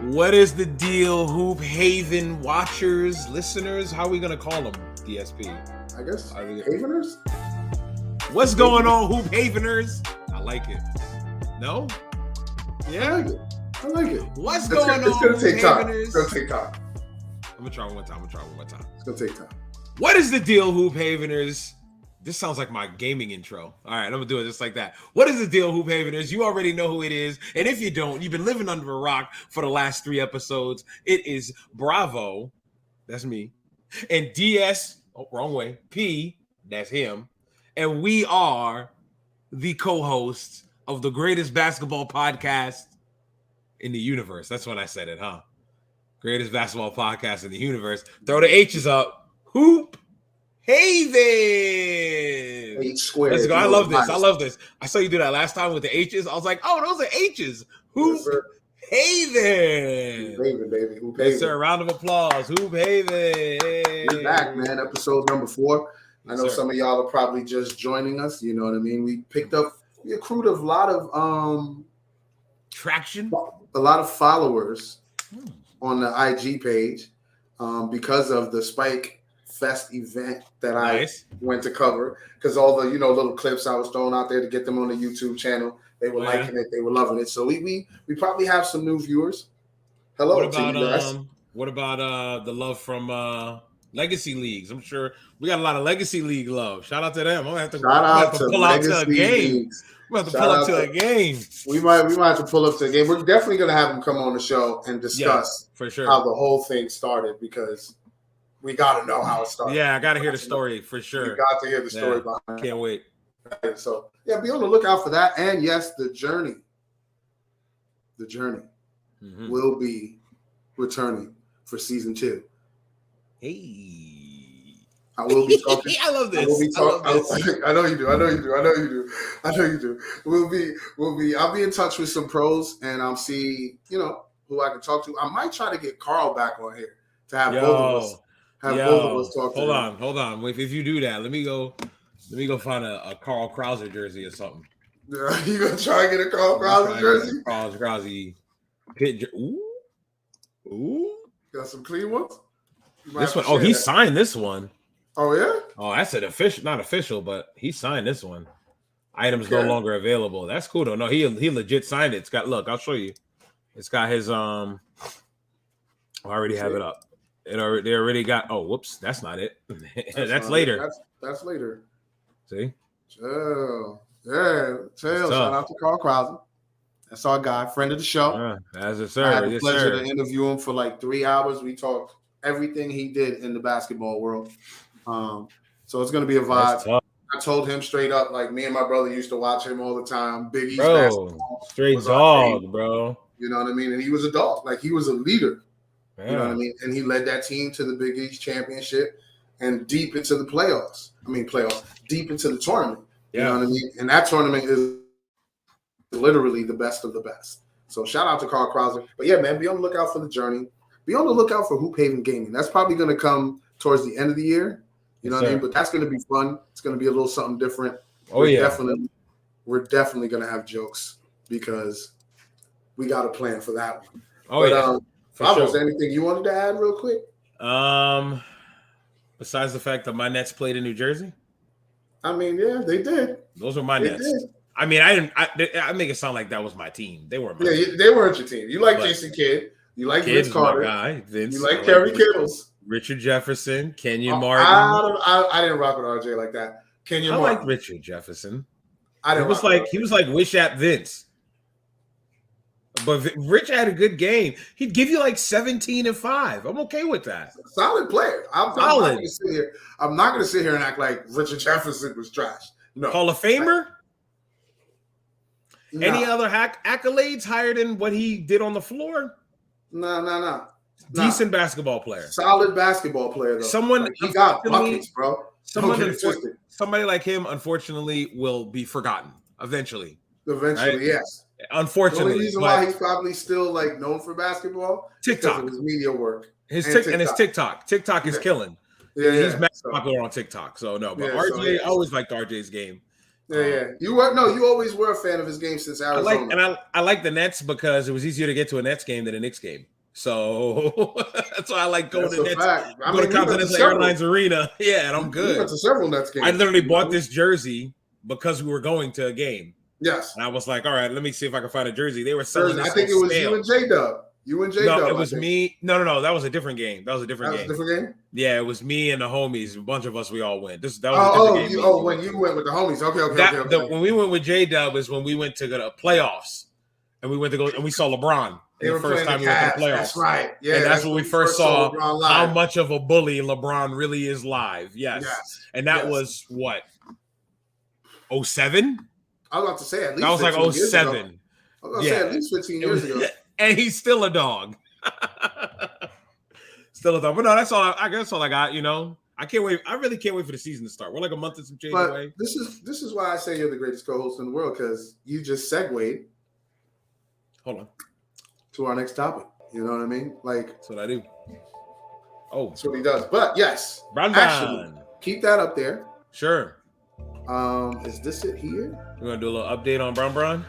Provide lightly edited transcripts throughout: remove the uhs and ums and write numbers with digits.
What is the deal, Hoop Haven watchers, listeners? How are we gonna call them, DSP? I guess Haveners? What's going on, Hoop Haveners? I like it. No? Yeah? I like it. What's going on, It's gonna take time. Haveners? It's gonna take time. I'm gonna try one more time. It's gonna take time. What is the deal, Hoop Haveners? This sounds like my gaming intro. All right, I'm gonna do it just like that. What is the deal, Hoop Haveners? You already know who it is. And if you don't, you've been living under a rock for the last 3 episodes. It is Bravo, that's me, and DS, oh, wrong way, P, that's him. And we are the co-hosts of the greatest basketball podcast in the universe. That's when I said it, huh? Greatest basketball podcast in the universe. Throw the H's up. Hoop Haven. H squared. Let's go. I love this. I saw you do that last time with the H's. I was like, oh, those are H's. Hoop Haven. Hoop Haven, baby. Hoop Yes, Haven. sir. Round of applause. Hoop Haven. We're back, man. Episode number 4. I know Yes, sir. some of y'all are probably just joining us. You know what I mean? We accrued a lot of Traction. a lot of followers on the IG page because of the Spike Fest event that Nice. I went to cover, because all the little clips I was throwing out there to get them on the YouTube channel, they were liking it, they were loving it. So we probably have some new viewers. Hello What to you guys. about the love from Legacy Leagues? I'm sure we got a lot of Legacy League love. Shout out to them. I'm gonna have to, pull out to a game. We're going to pull up to a game. We might have to pull up to a game. We're definitely going to have them come on the show and discuss for sure how the whole thing started, because we got to know how it started. Yeah, I got to hear the story for sure. We got to hear the story behind it. Can't wait. Right, so, yeah, be on the lookout for that. And, yes, the journey will be returning for season 2. Hey. I will be talking. I love this. I know you do. We'll be. I'll be in touch with some pros, and I'll see, who I can talk to. I might try to get Carl back on here to have both of us talk to him. Hold on. If you do that, let me go find a Carl Krauser jersey or something. You gonna try and get a Carl Krauser jersey? Carl Krauser pit. Ooh. Got some clean ones. This one. Oh, he signed this one. Oh yeah. Oh, that's an official, not official, but he signed this one. Items no longer available. That's cool though. No, he legit signed it. It's got. Look, I'll show you. It's got his. I already have it up. They already got. Oh, whoops, that's not it. That's later. That's later. See. Chill. Yeah. Chill. Shout out to Carl Krauser. That's our guy, friend of the show. As a sir. I had the pleasure to interview him for like 3 hours. We talked everything he did in the basketball world. So it's going to be a vibe. I told him straight up, like, me and my brother used to watch him all the time. Big East basketball. Straight dog, bro. You know what I mean? And he was a dog. Like, he was a leader. Yeah. You know what I mean? And he led that team to the Big East championship and deep into the playoffs. Deep into the tournament. You know what I mean? And that tournament is literally the best of the best. So shout out to Carl Krauser. But yeah, man, be on the lookout for the journey. Be on the lookout for Hoop Haven Gaming. That's probably going to come towards the end of the year. You know what I mean? But that's going to be fun. It's going to be a little something different. We're definitely going to have jokes, because we got a plan for that one. Was there anything you wanted to add real quick? Besides the fact that my Nets played in New Jersey? I mean, yeah, they did. Those were my Nets. Did. I mean, I make it sound like that was my team. They weren't my team. They weren't your team. You like Jason Kidd. You like Vince Carter. Vince. You like Kerry Kittles. Richard Jefferson, Kenyon Martin. I didn't rock with RJ like that. Kenyon Martin. I like Richard Jefferson. He was like Wish App Vince. But Rich had a good game. He'd give you like 17 and 5. I'm okay with that. Solid player. I'm not going to sit here and act like Richard Jefferson was trash. No. Hall of Famer? No. Any other accolades higher than what he did on the floor? No. Decent basketball player. Solid basketball player, though. He got buckets, bro. Somebody like him, unfortunately, will be forgotten eventually. Right? Yes. Unfortunately. The only reason why he's probably still like known for basketball TikTok. Because of his media work. His TikTok. TikTok is killing. Yeah, he's popular on TikTok. So no, but RJ, I always liked RJ's game. Yeah. You always were a fan of his game since Arizona. I like the Nets because it was easier to get to a Nets game than a Knicks game. So that's why I like going to Nets. Go to Continental Airlines Arena. Yeah, and I'm good. We went to several Nets games. I literally bought this jersey because we were going to a game. Yes. And I was like, all right, let me see if I can find a jersey. They were selling this. I think it was you and J-Dub. No, it was me. No. That was a different game. That was a different game. Yeah, it was me and the homies. A bunch of us, we all went. That was a different game. When you went with the homies. Okay. When we went with J-Dub is when we went to the playoffs. And we went to go and we saw LeBron. The first time we went to the playoffs. That's right. Yeah. And that's when we first saw how much of a bully LeBron really is live. Yes. And that was what? 07? I was about to say at least. That was like 07. I was going to say at least 15 years ago. And he's still a dog. Still a dog. But no, that's all. I guess all I got. I can't wait. I really can't wait for the season to start. We're like a month and some change away. This is why I say you're the greatest co-host in the world, because you just segued. Hold on. To our next topic. You know what I mean? Like, that's what I do. Oh, that's what he does. But yes, actually, keep that up there. Sure. Is this it here? We're gonna do a little update on Bron.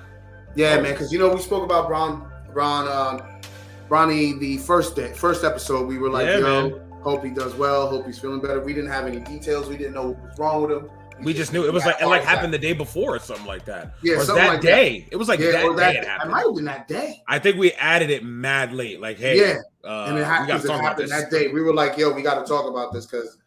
Yeah, man, because we spoke about Bronny the first episode. We were like, man. Hope he does well, hope he's feeling better. We didn't have any details. We didn't know what was wrong with him. We just knew it was like happened the day before or something like that. Yeah, or that day. It was like that day it happened. It might have been that day. I think we added it mad late. Like, hey, and it happened that day. We were like, yo, we got to talk about this because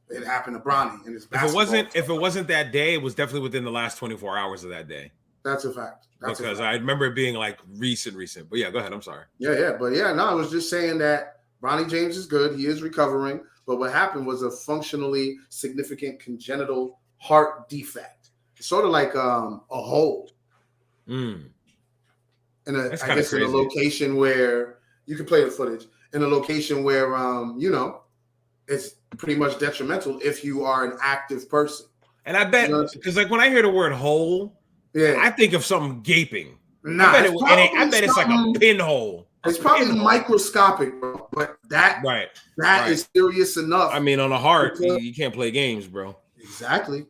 it happened to Bronny. And if it wasn't that day, it was definitely within the last 24 hours of that day. That's a fact. Because I remember it being like recent. But yeah, go ahead. I'm sorry. I was just saying that Bronny James is good. He is recovering. But what happened was a functionally significant congenital heart defect. It's sort of like a hole. In a location where you can play the footage, in a location where it's pretty much detrimental if you are an active person. And I bet because like when I hear the word hole, I think of something gaping. Nah, I bet it's like a pinhole. It's probably microscopic, bro. But that is serious enough. I mean, on a heart, you can't play games, bro. Exactly.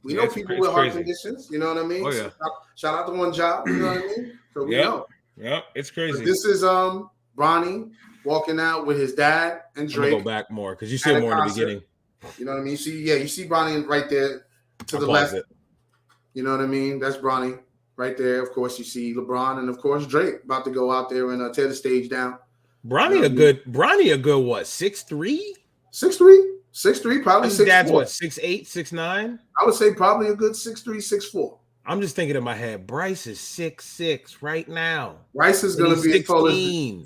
We know people with heart conditions. You know what I mean? Oh, yeah. Shout out to One Job. You know what I mean? So we know. Yeah, it's crazy. But this is Bronny walking out with his dad and Drake. I'm gonna go back more because you see it more in the beginning. You know what I mean? You see Bronny right there to the left. You know what I mean? That's Bronny right there. Of course, you see LeBron and of course Drake about to go out there and tear the stage down. Bronny a good what? 6'3"? 6'3", probably 6'4". His dad's what? 6'8", 6'9"? I would say probably a good 6'3", 6'4". I'm just thinking in my head. Bryce is 6'6" right now. Bryce is going to be 16. As tall as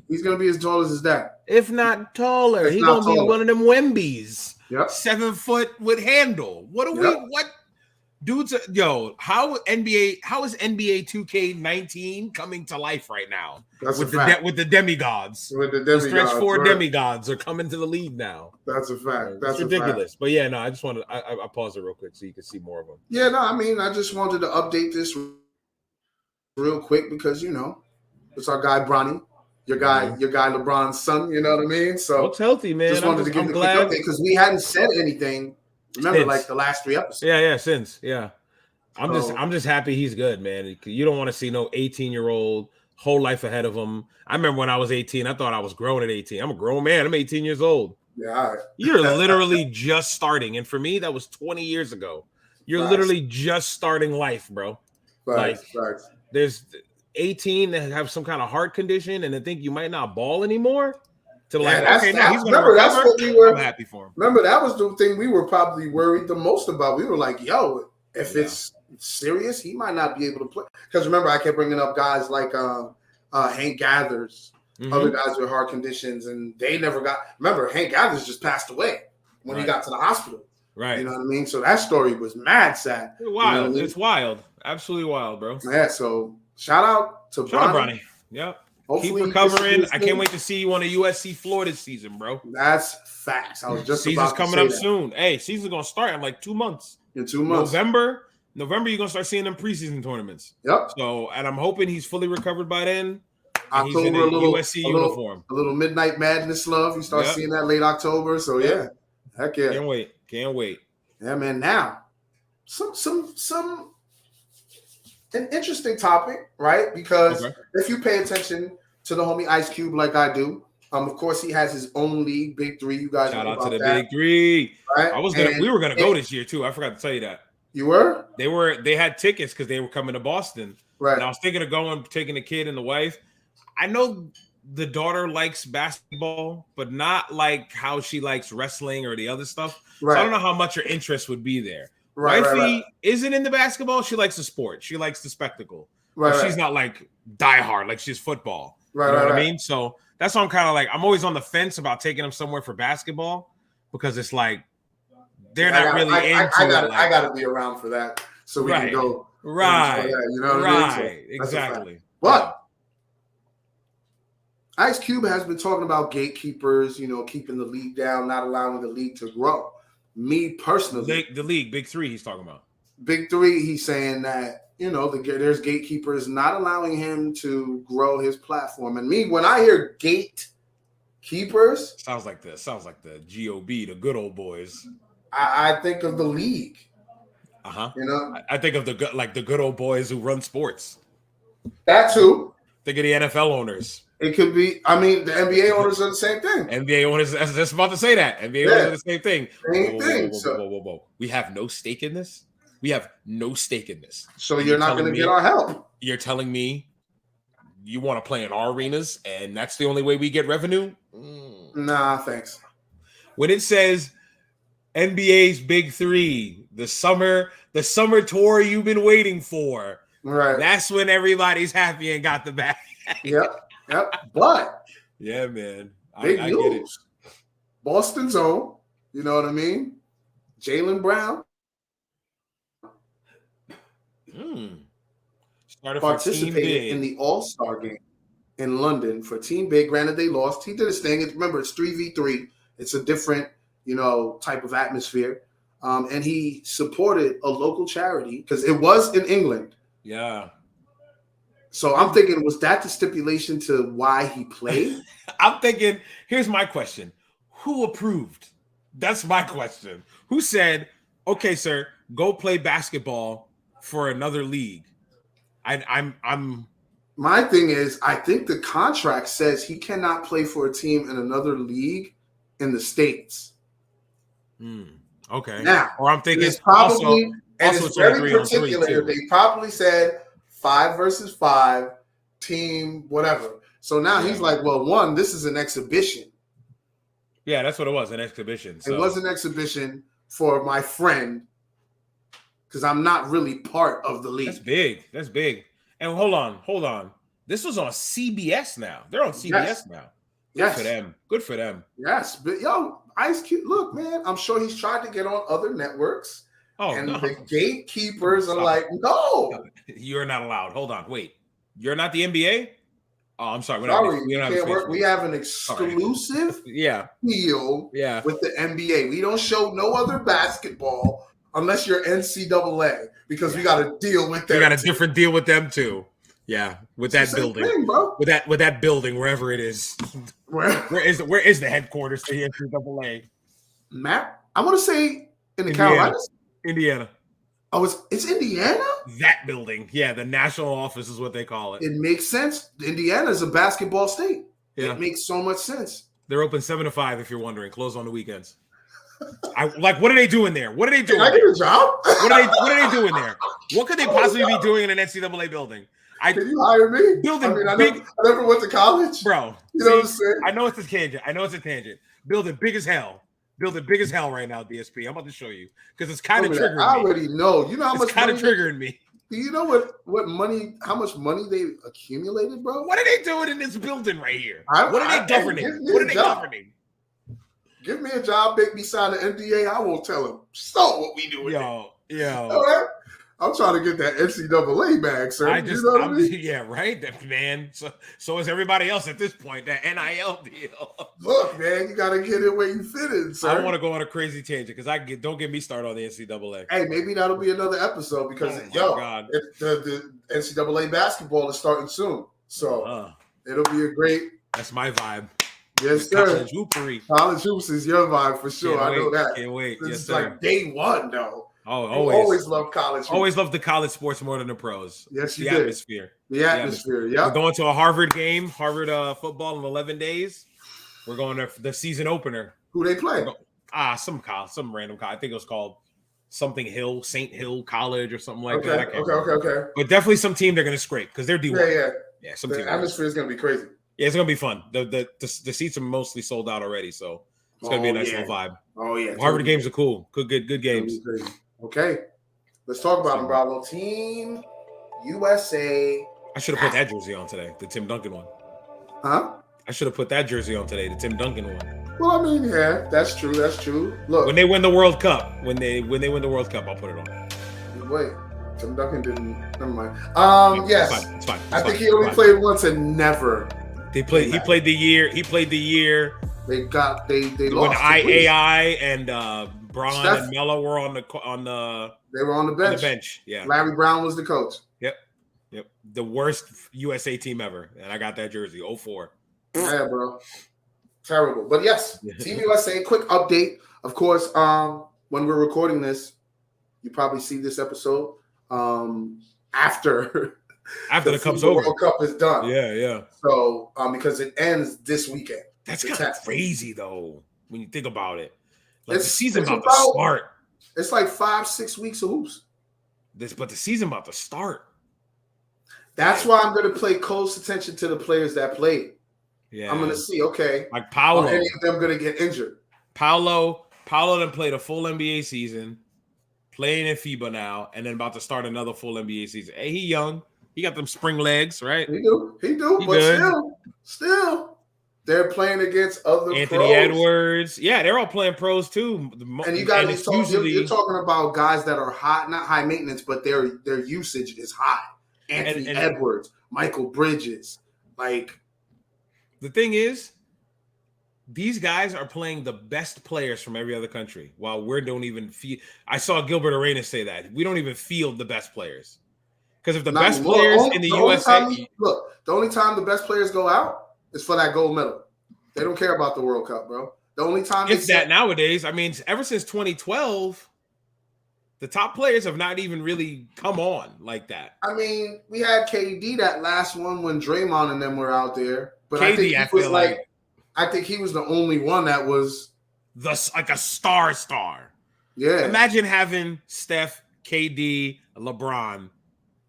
he's going to be as tall as his dad, if not taller. He's going to be one of them Wembies. Yep. 7 foot with handle. What are we? What dudes? How is NBA 2K19 coming to life right now? That's with the demigods. The stretch 4 demigods are coming to the league now. That's a fact. That's ridiculous. But yeah, no, I just wanted I paused it real quick so you can see more of them. Yeah, no, I mean, I just wanted to update this real quick because it's our guy Bronny. Your guy LeBron's son, you know what I mean? So it's healthy, man. Just wanted to give the quick update because we hadn't said anything. Remember, like the last 3 episodes. I'm just happy he's good, man. You don't want to see no 18-year-old whole life ahead of him. I remember when I was 18, I thought I was grown at 18. I'm a grown man. I'm 18 years old. Yeah, all right. You're literally just starting, and for me, that was 20 years ago. You're literally just starting life, bro. There's 18 that have some kind of heart condition and they think you might not ball anymore. He's gonna recover. That's what we were. I'm happy for him. Remember, that was the thing we were probably worried the most about. We were like, yo, if it's serious, he might not be able to play. Because remember, I kept bringing up guys like Hank Gathers, other guys with heart conditions, and they never got. Remember, Hank Gathers just passed away when he got to the hospital. Right. You know what I mean? So that story was mad sad. Wild. You know what I mean? It's wild. Absolutely wild, bro. Yeah. So shout out to Bronny. Yep. Hopefully keep recovering. I can't wait to see you on a USC Florida season, bro. That's facts. I was just season's coming up soon. Hey, season's gonna start in like 2 months. In 2 months. November, you're gonna start seeing them preseason tournaments. Yep. So, and I'm hoping he's fully recovered by then. October, he's in a USC uniform. A little Midnight Madness love. You start seeing that late October. So yeah. Heck yeah. Can't wait. Yeah, man. Now an interesting topic, right? Because if you pay attention to the homie Ice Cube like I do, of course he has his own league, Big Three. You guys shout know out about to the that, Big Three. right? We were gonna go this year too. I forgot to tell you that. You were? They had tickets because they were coming to Boston. Right. And I was thinking of going, taking the kid and the wife. I know the daughter likes basketball, but not like how she likes wrestling or the other stuff. Right. So I don't know how much her interest would be there. Right, Wifey isn't into basketball. She likes the sport. She likes the spectacle. Right. She's not like diehard like she's football. Right. You know what I mean? So that's why I'm kind of like, I'm always on the fence about taking them somewhere for basketball because it's like they're not really into it. I got to be around for that so we can go. Right. You know what I mean? So exactly. But Ice Cube has been talking about gatekeepers, keeping the league down, not allowing the league to grow. Me personally, the league, Big Three, he's talking about. Big Three, he's saying that, there's gatekeepers not allowing him to grow his platform. And me, when I hear gatekeepers, sounds like the GOB, the good old boys. I think of the league. I think of the good old boys who run sports. That too. Think of the NFL owners. It could be. I mean, the NBA owners are the same thing. NBA owners, I was just about to say that. NBA owners are the same thing. Whoa. We have no stake in this. We have no stake in this. So you're not going to get our help. You're telling me you want to play in our arenas, and that's the only way we get revenue? Nah, thanks. When it says NBA's Big Three, the summer tour you've been waiting for, right? That's when everybody's happy and got the bag. Yep. But yeah, man, big I news. get it. Boston's own, you know what I mean? Jaylen Brown participated in the All-Star game in London for Team Big. Granted, they lost. He did his thing. Remember, it's 3v3. It's a different, type of atmosphere. And he supported a local charity because it was in England. Yeah. So I'm thinking, was that the stipulation to why he played? I'm thinking, here's my question. Who approved? That's my question. Who said, okay, sir, go play basketball for another league? I'm my thing is, I think the contract says he cannot play for a team in another league in the States. Okay. Now, or I'm thinking it's probably also it's very particular. They probably said 5 versus 5 team, whatever. So now he's like, well, one, this is an exhibition. Yeah, that's what it was, an exhibition. So. It was an exhibition for my friend because I'm not really part of the league. That's big. And hold on. This was on CBS now. They're on CBS now. Good for them. Yes, but Ice Cube, look, man, I'm sure he's tried to get on other networks. The gatekeepers are like, no. You're not allowed. Hold on. Wait. You're not the NBA? Oh, I'm sorry. We have an exclusive deal with the NBA. We don't show no other basketball unless you're NCAA because we got a deal with them. We got a different deal with them too. Yeah, with that building, thing, bro. With that building, wherever it is. Where is the headquarters to the NCAA? Matt, I want to say in the Carolinas, Indiana. Oh, it's Indiana? That building, the national office is what they call it. It makes sense. Indiana is a basketball state. Yeah. It makes so much sense. They're open 7 to 5 if you're wondering. Closed on the weekends. What are they doing there? What are they doing? Can I get a job? What are they doing there? What could they possibly be doing in an NCAA building? Can you hire me? I never went to college, bro. You know what I'm saying? I know it's a tangent. Building big as hell right now. DSP. I'm about to show you because it's kind of triggering me. I already know. You know how much kind of triggering me. Do you know what money? How much money they accumulated, bro? What are they doing in this building right here? What are they governing? What are they governing? Give me a job, make me sign an NDA. I won't tell him. So what we doing? Yo. All right? I'm trying to get that NCAA bag, sir. You know what I mean? Yeah, right. That man. So is everybody else at this point. That NIL deal. Look, man, you got to get it where you fit in, sir. I don't want to go on a crazy tangent because don't get me started on the NCAA. Hey, maybe that'll be another episode because the NCAA basketball is starting soon, so it'll be a great. That's my vibe. Yes, sir. College hoopery. College hoops is your vibe for sure. I know that. Can't wait. This is like day one, though. Oh, You always love college. Always love the college sports more than the pros. Yes, you the did. Atmosphere. The atmosphere. Yeah. We're going to a Harvard game, Harvard football in 11 days. We're going to the season opener. Who they play? Some random college. I think it was called something Hill, St. Hill College or something like that. Okay. But definitely some team they're going to scrape because they're D1. Yeah. Some the atmosphere is going to be crazy. Yeah, it's going to be fun. The seats are mostly sold out already, so it's going to be a nice little vibe. Oh, yeah. Harvard games are cool. Good games. Okay. Let's talk about them, Bravo. Team USA. I should have put that jersey on today, the Tim Duncan one. Huh? I should have put that jersey on today, the Tim Duncan one. Well, I mean, yeah, that's true. Look, when they win the World Cup, when they win the World Cup, I'll put it on. Wait, Tim Duncan didn't. Never mind. Yes, it's fine. I think he only played once and never. He played the year. They lost. When AI and Bronny and Melo were on the. They were on the bench. Yeah. Larry Brown was the coach. Yep. The worst USA team ever, and I got that jersey. 04. Yeah, bro. Terrible. But yes, Team USA. Quick update. Of course, when we're recording this, you probably see this episode after the Cup's over. World Cup is done. Yeah. So because it ends this weekend. That's kind of crazy though when you think about it. Like the season about to start. It's like 5-6 weeks of hoops. But the season about to start. That's why I'm going to pay close attention to the players that played. Yeah, I'm going to see. Okay, like Paolo. Are any of them going to get injured? Paolo done played a full NBA season, playing in FIBA now, and then about to start another full NBA season. Hey, he young. He got them spring legs, right? He do. But good. Still, they're playing against other Anthony pros. Edwards. Yeah, they're all playing pros too. And you guys, you're talking about guys that are hot, not high maintenance, but their usage is high. Anthony Edwards, Michael Bridges, like. The thing is, these guys are playing the best players from every other country, while we don't even feel. I saw Gilbert Arenas say that we don't even field the best players, because if the best players in the USA, the only time the best players go out is for that gold medal. They don't care about the World Cup, bro. The only time it's that nowadays. I mean, ever since 2012, the top players have not even really come on like that. I mean, we had KD that last one when Draymond and them were out there. But KD, I think he was I think he was the only one that was like a star. Yeah. Imagine having Steph, KD, LeBron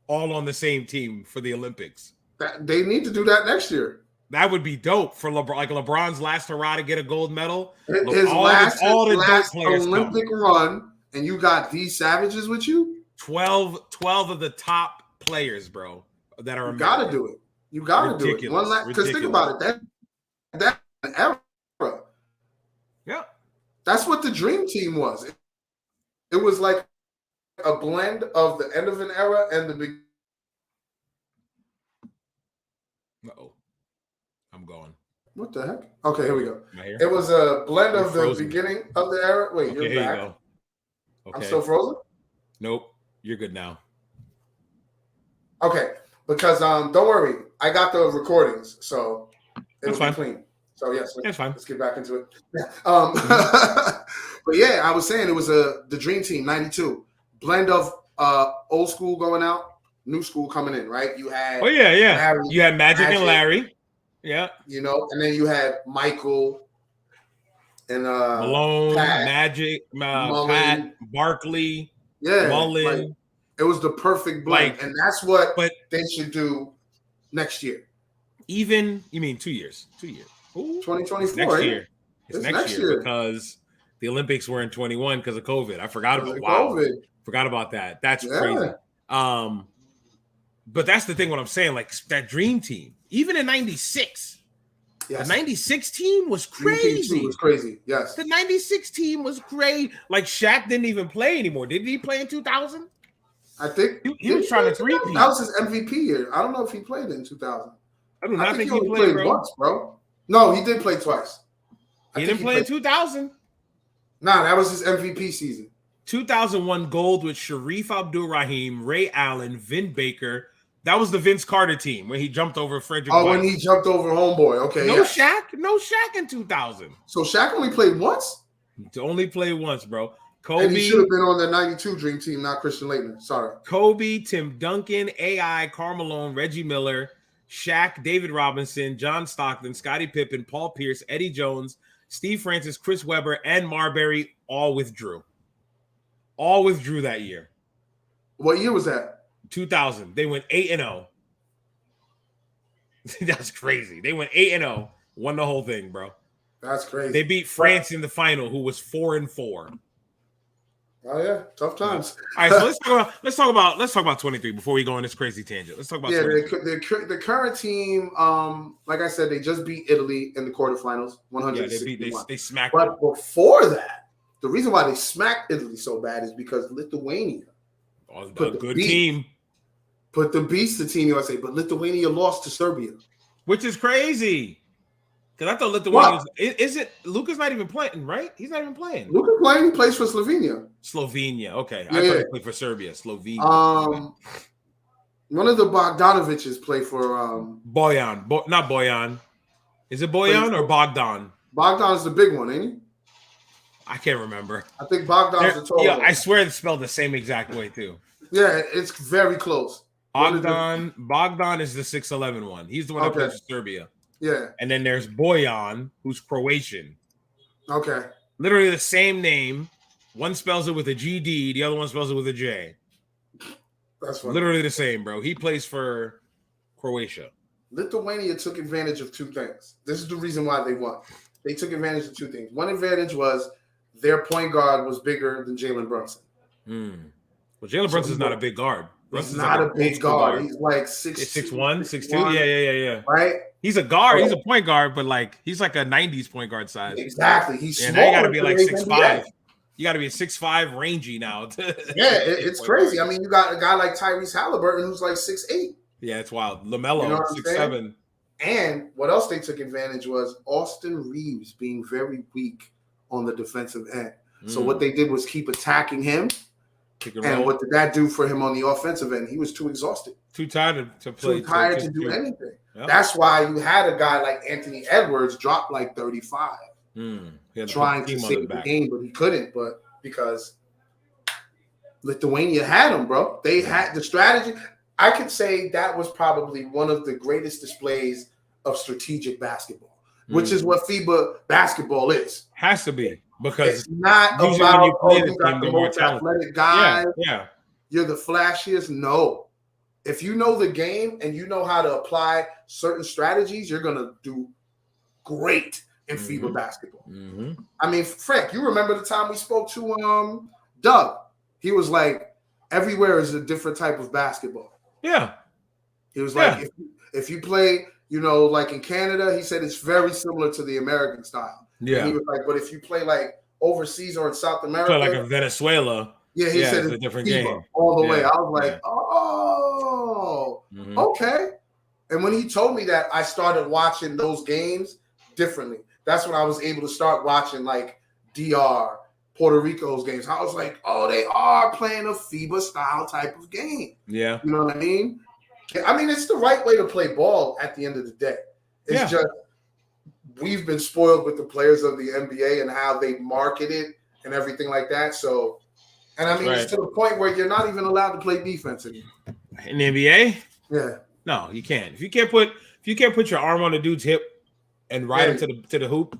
all on the same team for the Olympics. They need to do that next year. That would be dope for LeBron. Like LeBron's last hurrah to get a gold medal. His last Olympic run, and you got these savages with you? 12 of the top players, bro, that are American. Got to do it. You got to do it. One last, because think about it. That's an era. Yeah. That's what the dream team was. It was like a blend of the end of an era and the beginning. Uh-oh. I'm going. What the heck? Okay, here we go. Here? It was a blend of the beginning of the era. Wait, okay, you're back. You go. Okay. I'm still frozen? Nope. You're good now. Okay. Because don't worry, I got the recordings, so it'll be clean. So yes, that's fine. Let's get back into it. Yeah. But yeah, I was saying it was the Dream Team '92 blend of old school going out, new school coming in. Right? You had Larry, you had Magic and Larry, yeah. You know, and then you had Michael and Malone, Pat, Magic, Pat, Barkley, Mullen. Like, it was the perfect blend, and that's what they should do next year. You mean 2 years? 2 years. 2024. Next year. It's next year because the Olympics were in 21 because of COVID. I forgot about COVID. Forgot about that. That's crazy. But that's the thing. What I'm saying, like that dream team, even in '96, the '96 team was crazy. It was crazy. Yes, the '96 team was great. Like Shaq didn't even play anymore. Did he play in 2000? I think he was trying to three-peat. That was his MVP year. I don't know if he played in 2000. I do not think he played once, bro. No, he did play twice. He didn't play in 2000. Nah, that was his MVP season. 2001 gold with Sharif Abdul-Rahim, Ray Allen, Vin Baker. That was the Vince Carter team when he jumped over Frederick White. When he jumped over homeboy. Okay, No Shaq in 2000. So Shaq only played once? To only play once, bro. Kobe. And he should have been on the 92 Dream Team, not Christian Laettner. Sorry. Kobe, Tim Duncan, AI, Karl Malone, Reggie Miller, Shaq, David Robinson, John Stockton, Scottie Pippen, Paul Pierce, Eddie Jones, Steve Francis, Chris Webber, and Marbury all withdrew. All withdrew that year. What year was that? 2000. They went 8-0. That's crazy. They went 8-0, won the whole thing, bro. That's crazy. They beat France in the final, who was 4-4. Oh yeah, tough times. All right, so let's talk about 23 before we go on this crazy tangent. Let's talk about the current team. Like I said, they just beat Italy in the quarterfinals. 161. Yeah, they smacked. But before that, the reason why they smacked Italy so bad is because Lithuania, a good team, put the beast to Team USA, but Lithuania lost to Serbia, which is crazy. Because I thought Lithuania is it Luka's not even playing, right? He's not even playing. Luka playing, he plays for Slovenia. Okay. Yeah, I thought he played for Serbia. Slovenia. One of the Bogdanoviches play for Bojan. Not Bojan. Is it Bojan or Bogdan? Bogdan's the big one, ain't he? I can't remember. I think Bogdan's the tall one. I swear it's spelled the same exact way too. Yeah, it's very close. Bogdan is the 6'11" one. He's the one that plays for Serbia. Yeah. And then there's Bojan, who's Croatian. Okay. Literally the same name. One spells it with a GD, the other one spells it with a J. That's funny. Literally the same, bro. He plays for Croatia. Lithuania took advantage of two things. This is the reason why they won. They took advantage of two things. One advantage was their point guard was bigger than Jaylen Brunson. Well, Jaylen Brunson's not a big guard. He's not a big guard. He's like 6'1", 6'2". Yeah. Right? He's a guard. He's a point guard, but he's like a 90s point guard size. Exactly. He's small. Now you got to be like 6'5". You got to be a 6'5" rangy now. It's crazy. I mean, you got a guy like Tyrese Halliburton who's like 6'8". Yeah, it's wild. LaMelo, 6'7". And what else they took advantage was Austin Reeves being very weak on the defensive end. So what they did was keep attacking him. And what did that do for him on the offensive end? He was too exhausted. Too tired to play. Too tired to do anything. Yep. That's why you had a guy like Anthony Edwards drop like 35. Trying to save the game, but he couldn't. But because Lithuania had him, bro. They had the strategy. I could say that was probably one of the greatest displays of strategic basketball, which is what FIBA basketball is. Has to be. Because it's not about you got the most athletic guys. Yeah. You're the flashiest. No. If you know the game and you know how to apply certain strategies, you're going to do great in FIBA basketball. I mean, Frank, you remember the time we spoke to Doug? He was like, everywhere is a different type of basketball. Yeah. He was like, if you play, like in Canada, he said it's very similar to the American style. Yeah. And he was like, but if you play like overseas or in South America, play like in Venezuela. Yeah, he said it's a different game all the way. I was like, okay. And when he told me that, I started watching those games differently. That's when I was able to start watching like DR, Puerto Rico's games. I was like, oh, they are playing a FIBA style type of game. Yeah. You know what I mean? I mean, it's the right way to play ball at the end of the day. It's just we've been spoiled with the players of the NBA and how they market it and everything like that. So, and I mean, it's to the point where you're not even allowed to play defense anymore. In the NBA? Yeah. No, you can't. If you can't put your arm on a dude's hip and ride him to the hoop,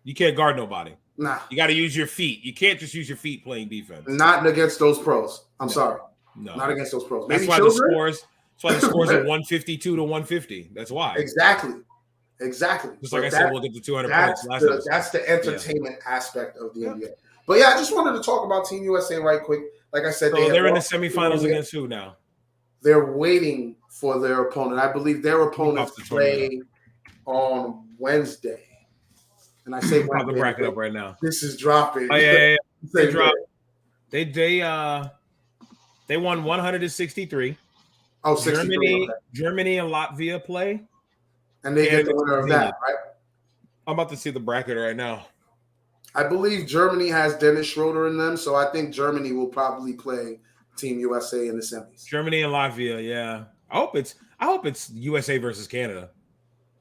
you can't guard nobody. Nah. You got to use your feet. You can't just use your feet playing defense. Not against those pros. I'm sorry. No. Not against those pros. That's why the scores are 152 to 150. That's why. Exactly. Just like I said, we'll get to 200 points last episode. That's the entertainment aspect of the NBA. But yeah, I just wanted to talk about Team USA right quick. Like I said, they're in the semifinals against who now? They're waiting for their opponent. I believe their opponents play on Wednesday. And I say Wednesday. I'll bracket up right now. This is dropping. Oh, yeah. They dropped. They won 163. Oh, 63. Germany and Latvia play. And they get the winner of that, right? I'm about to see the bracket right now. I believe Germany has Dennis Schroeder in them, so I think Germany will probably play Team USA in the semis. Germany and Latvia, yeah. I hope it's USA versus Canada.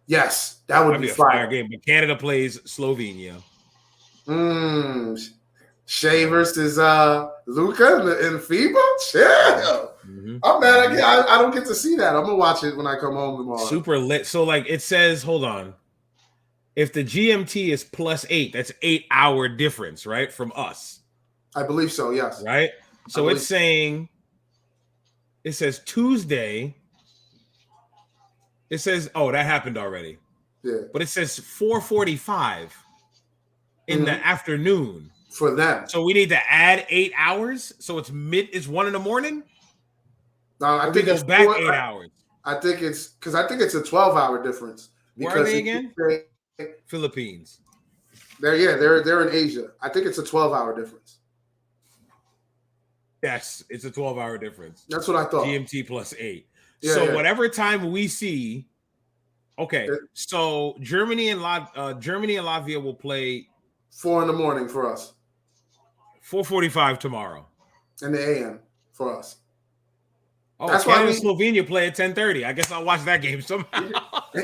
Yes, that would be a fire game. But Canada plays Slovenia. Shea versus Luca in FIBA. Chill. Mm-hmm. I'm mad. I don't get to see that. I'm gonna watch it when I come home tomorrow. Super lit. So like it says, hold on. If the GMT is +8, that's 8-hour difference, right? From us. I believe so, yes. Right? So it's saying, it says Tuesday. It says, oh, that happened already. Yeah. But it says 4:45 in the afternoon. For them. So we need to add 8 hours. So it's 1 in the morning? No, I think it's back 8 hours. I think it's a 12-hour difference. Where are they again? Philippines. They're in Asia. I think it's a 12-hour difference. Yes, it's a 12-hour difference. That's what I thought. GMT +8. Yeah, whatever time we see. Okay, so Germany and Latvia will play 4 in the morning for us. 4:45 tomorrow. In the AM for us. Oh, that's Canada and Slovenia play at 10:30. I guess I'll watch that game somehow.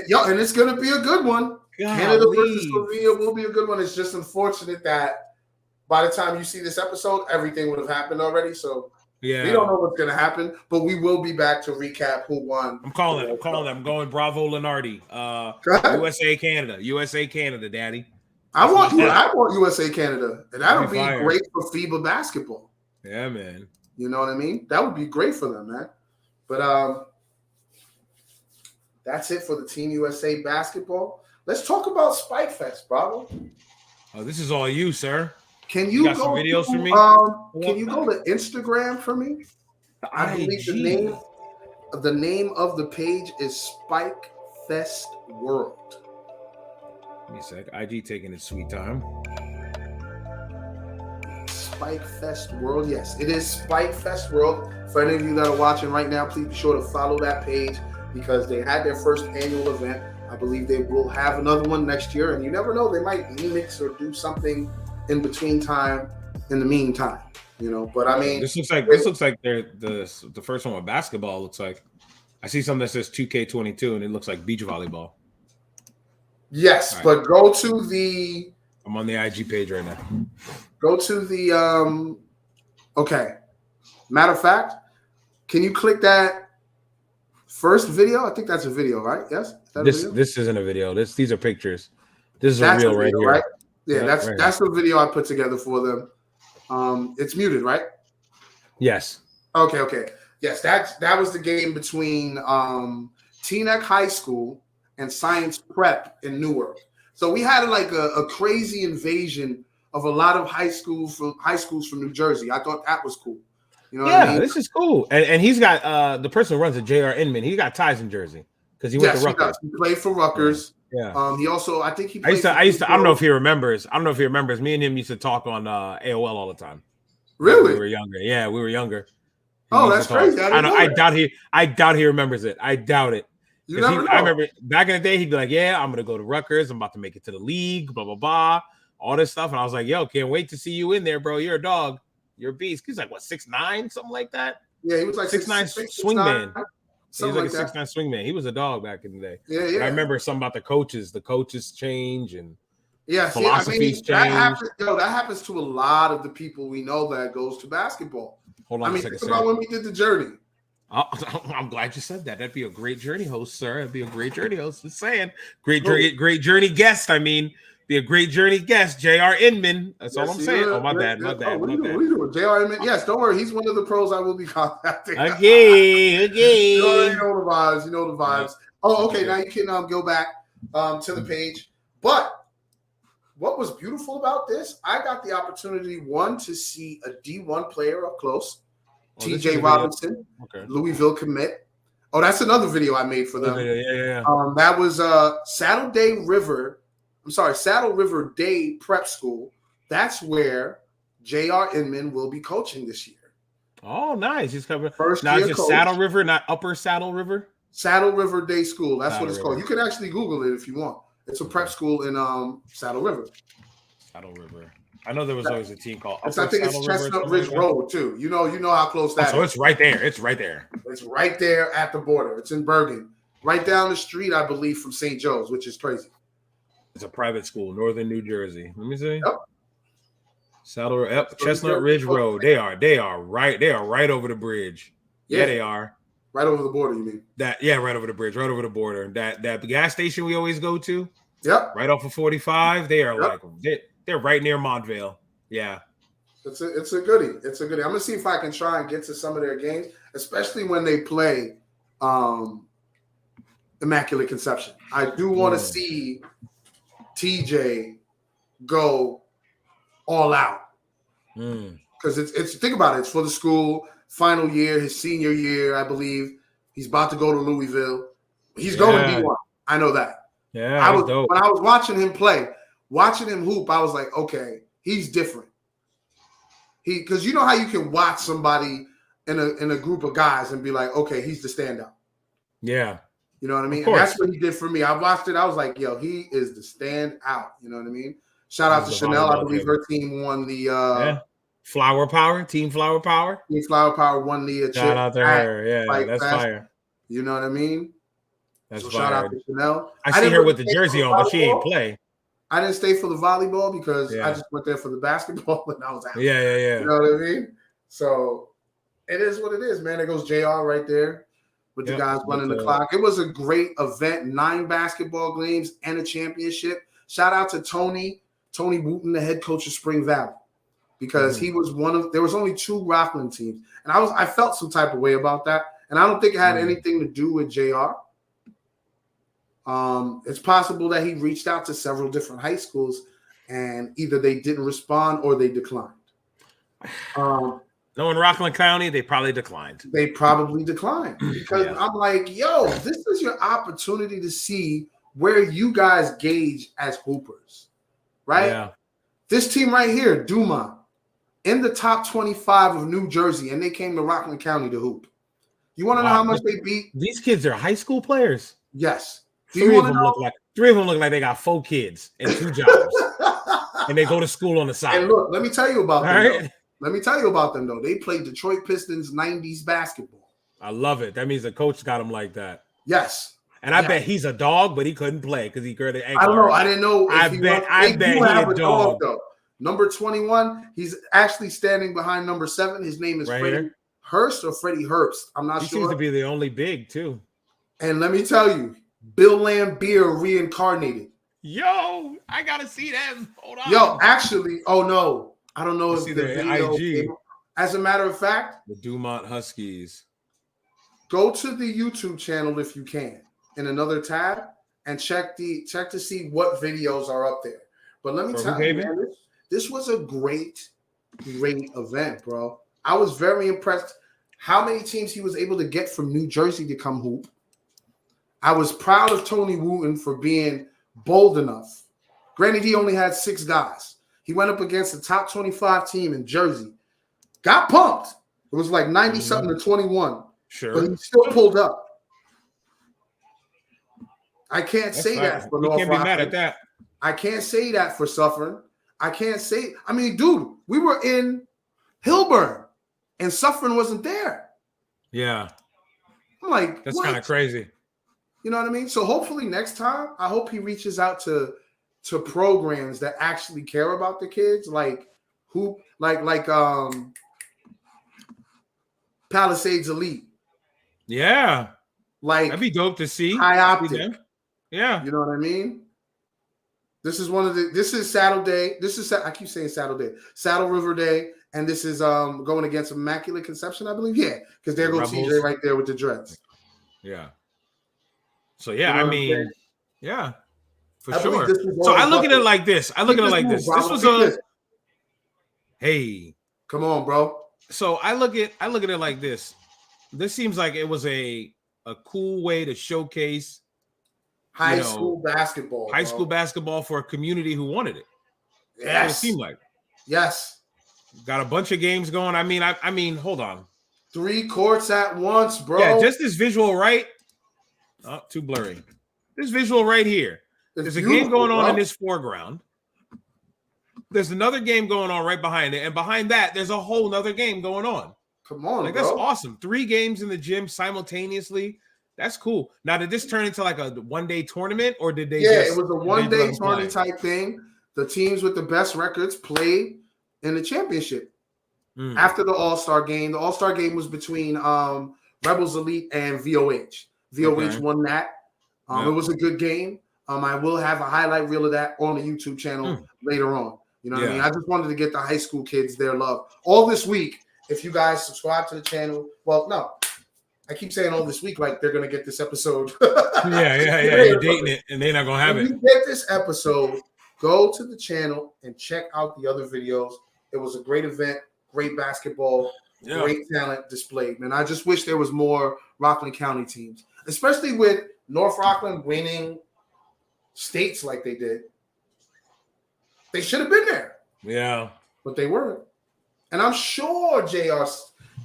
Yo, and it's gonna be a good one. Canada versus Slovenia will be a good one. It's just unfortunate that by the time you see this episode, everything would have happened already. So we don't know what's gonna happen, but we will be back to recap who won. I'm calling them. I'm going Bravo Lenardi. USA Canada, Daddy. I want USA Canada, and that'll be great for FIBA basketball. Yeah, man. You know what I mean? That would be great for them, man. But that's it for the Team USA basketball. Let's talk about Spike Fest, Bravo. Oh, this is all you, sir. Can you got some videos for me? Can you go to Instagram for me? I believe the name of the page is Spike Fest World. Give me a sec. IG taking its sweet time. Spike Fest World. Yes, it is Spike Fest World. For any of you that are watching right now, please be sure to follow that page because they had their first annual event. I believe they will have another one next year, and you never know, they might remix or do something in between time. In the meantime, you know. But I mean, this looks like they're the first one with basketball. Looks like I see something that says 2K22, and it looks like beach volleyball. Yes, right. But go to the. I'm on the IG page right now. Go to the okay. Matter of fact, can you click that first video? I think that's a video, right? Yes. This isn't a video. These are pictures. This is a reel right here. Right? Yeah, that's the video I put together for them. It's muted, right? Yes. Okay. Yes, that was the game between Teaneck High School and Science Prep in Newark. So we had like a crazy invasion of a lot of high schools from New Jersey. I thought that was cool. You know what I mean? This is cool. And he's got the person who runs it, J.R. Inman. He got ties in Jersey because he went to Rutgers. He played for Rutgers. Yeah. He also, I think he played I used to. I don't know if he remembers. Me and him used to talk on AOL all the time. Really? We were younger. Yeah, we were younger. Oh, that's crazy. I doubt he remembers it. I doubt it. You never know. I remember back in the day, he'd be like, "Yeah, I'm gonna go to Rutgers. I'm about to make it to the league. Blah blah blah, all this stuff." And I was like, "Yo, can't wait to see you in there, bro. You're a dog. You're a beast." He's like, what, 6'9", something like that? Yeah, he was like 6'9" swingman. He was like a 6'9" swingman. He was a dog back in the day. Yeah. But I remember something about the coaches. The coaches change and philosophies change. That happens to a lot of the people we know that goes to basketball. Hold on a second. Think about when we did the journey. I'm glad you said that. That'd be a great journey host, sir. That'd be a great journey host. Just saying. Great journey guest. I mean, be a great journey guest. J.R. Inman. That's all I'm saying. My bad. What are you doing? J.R. Inman. Yes, don't worry. He's one of the pros I will be contacting. Okay. You know the vibes. Oh, okay. Now you can go back to the page. But what was beautiful about this, I got the opportunity, to see a D1 player up close. TJ Robinson, Louisville commit. Oh, that's another video I made for them. Yeah. That was Saddle River Day Prep School. That's where J.R. Inman will be coaching this year. Oh, nice. He's coming. First now year it's coach. Saddle River, not Upper Saddle River? Saddle River Day School. That's what it's called. You can actually Google it if you want. It's a prep school in Saddle River. Saddle River. I know there was always a team called Upper I think it's Chestnut Ridge Road too. You know how close that is. So it's right there. It's right there. It's right there at the border. It's in Bergen. Right down the street, I believe, from St. Joe's, which is crazy. It's a private school, Northern New Jersey. Let me see. Yep. Chestnut Ridge Road. They are right over the bridge. Yeah, they are. Right over the border, you mean? Right over the bridge, right over the border. That gas station we always go to. Yep. Right off of 45. They are they're right near Montvale. Yeah. It's a goodie. It's a goodie. I'm gonna see if I can try and get to some of their games, especially when they play Immaculate Conception. I do want to see TJ go all out. Because it's think about it, it's for the school, final year, his senior year, I believe. He's about to go to Louisville. He's going to D1. I know that. Yeah, when I was watching him play, watching him hoop, I was like, okay, he's different. Because you know how you can watch somebody in a group of guys and be like, okay, he's the standout. Yeah. You know what I mean? And that's what he did for me. I watched it. I was like, yo, he is the standout. You know what I mean? Shout out to Chanel. I believe her team won the Flower Power. Team Flower Power. Team Flower Power won the shout out to her. Yeah, that's fire. You know what I mean? That's fire. Shout out to Chanel. I see her with the jersey on, but she ain't play. I didn't stay for the volleyball because I just went there for the basketball and I was out. Yeah. You know what I mean? So it is what it is, man. There goes JR right there with the guys running the clock. It was a great event. 9 basketball games and a championship. Shout out to Tony Wooten, the head coach of Spring Valley, because he was there was only 2 Rockland teams. And I felt some type of way about that. And I don't think it had anything to do with JR. It's possible that he reached out to several different high schools and either they didn't respond or they declined. No, in Rockland County, they probably declined. Because I'm like, yo, this is your opportunity to see where you guys gauge as hoopers, right? Yeah. This team right here, Dumont, in the top 25 of New Jersey, and they came to Rockland County to hoop. You want to know how much they beat? These kids are high school players. Yes. Three of them look like they got 4 kids and 2 jobs, and they go to school on the side. And look, let me tell you about them. Let me tell you about them, though. They played Detroit Pistons 90s basketball. I love it. That means the coach got him like that. Yes. And I bet he's a dog, but he couldn't play because he got an ankle. I don't know. I didn't know. I bet he's a dog. Though. Number 21, he's actually standing behind number 7. His name is Freddie Hurst or Freddie Herbst. I'm not sure. He seems to be the only big, too. And let me tell you, Bill Lambier reincarnated. Yo, I got to see them. Hold on. Yo, actually, oh, no. I don't know if the video IG. As a matter of fact, the Dumont Huskies. Go to the YouTube channel if you can in another tab and check to see what videos are up there. But let me tell you, man, this was a great event, bro. I was very impressed how many teams he was able to get from New Jersey to come hoop. I was proud of Tony Wooten for being bold enough. Granted, he only had 6 guys. He went up against the top 25 team in Jersey. Got pumped. It was like 90-something to 21. Sure. But he still pulled up. I can't say that for North Rockland. You can't be mad at that. I can't say that for Suffern. I can't say – I mean, dude, we were in Hilburn, and Suffern wasn't there. Yeah. I'm like, that's kind of crazy. You know what I mean? So hopefully next time, I hope he reaches out to programs that actually care about the kids, like Palisades Elite. Yeah. Like that'd be dope to see. High Optic. Yeah. You know what I mean? This is Saddle Day. I keep saying Saddle Day. Saddle River Day. And this is going against Immaculate Conception, I believe. Yeah. Because there goes TJ right there with the dreads. Yeah. So yeah, you know I mean, yeah. For I sure. So I look at it like this. This was hey. Come on, bro. So I look at it like this. This seems like it was a cool way to showcase high school basketball. High school basketball for a community who wanted it. Yes. That's what it seemed like. Yes. Got a bunch of games going. I mean, hold on. 3 courts at once, bro. Yeah, just this visual right. Oh, too blurry. This visual right here. There's a game going on in this foreground. There's another game going on right behind it. And behind that, there's a whole nother game going on. Come on, like, that's awesome. 3 games in the gym simultaneously. That's cool. Now, did this turn into like a one-day tournament, or did they it was a one-day tournament type thing. The teams with the best records played in the championship after the All-Star game. The All-Star game was between Rebels Elite and VOH. VOH won that. It was a good game. I will have a highlight reel of that on the YouTube channel later on. You know what I mean? I just wanted to get the high school kids their love. All this week, if you guys subscribe to the channel, well, no. I keep saying all this week like they're going to get this episode. Yeah. You're dating it, and they're not going to have it. If you get this episode, go to the channel and check out the other videos. It was a great event, great basketball, great talent displayed. Man, I just wish there was more Rockland County teams, especially with North Rockland winning states like they did. They should have been there. Yeah. But they weren't. And I'm sure JR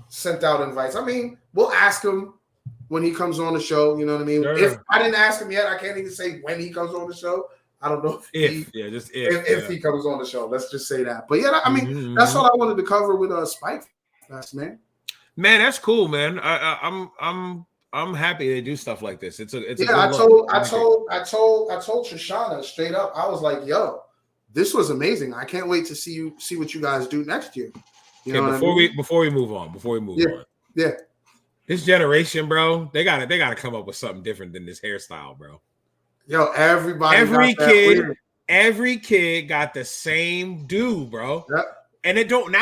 sent out invites. I mean, we'll ask him when he comes on the show. You know what I mean? Sure. If I didn't ask him yet, I can't even say when he comes on the show. I don't know if he comes on the show. Let's just say that. But yeah, I mean, that's all I wanted to cover with Spike Fest, man. Man, that's cool, man. I'm happy they do stuff like this. It's a I told Shoshana straight up. I was like, yo, this was amazing. I can't wait to see what you guys do next year. You know before we move on. Yeah. This generation, bro, they gotta come up with something different than this hairstyle, bro. Yo, every kid got the same do, bro. Yep. And it don't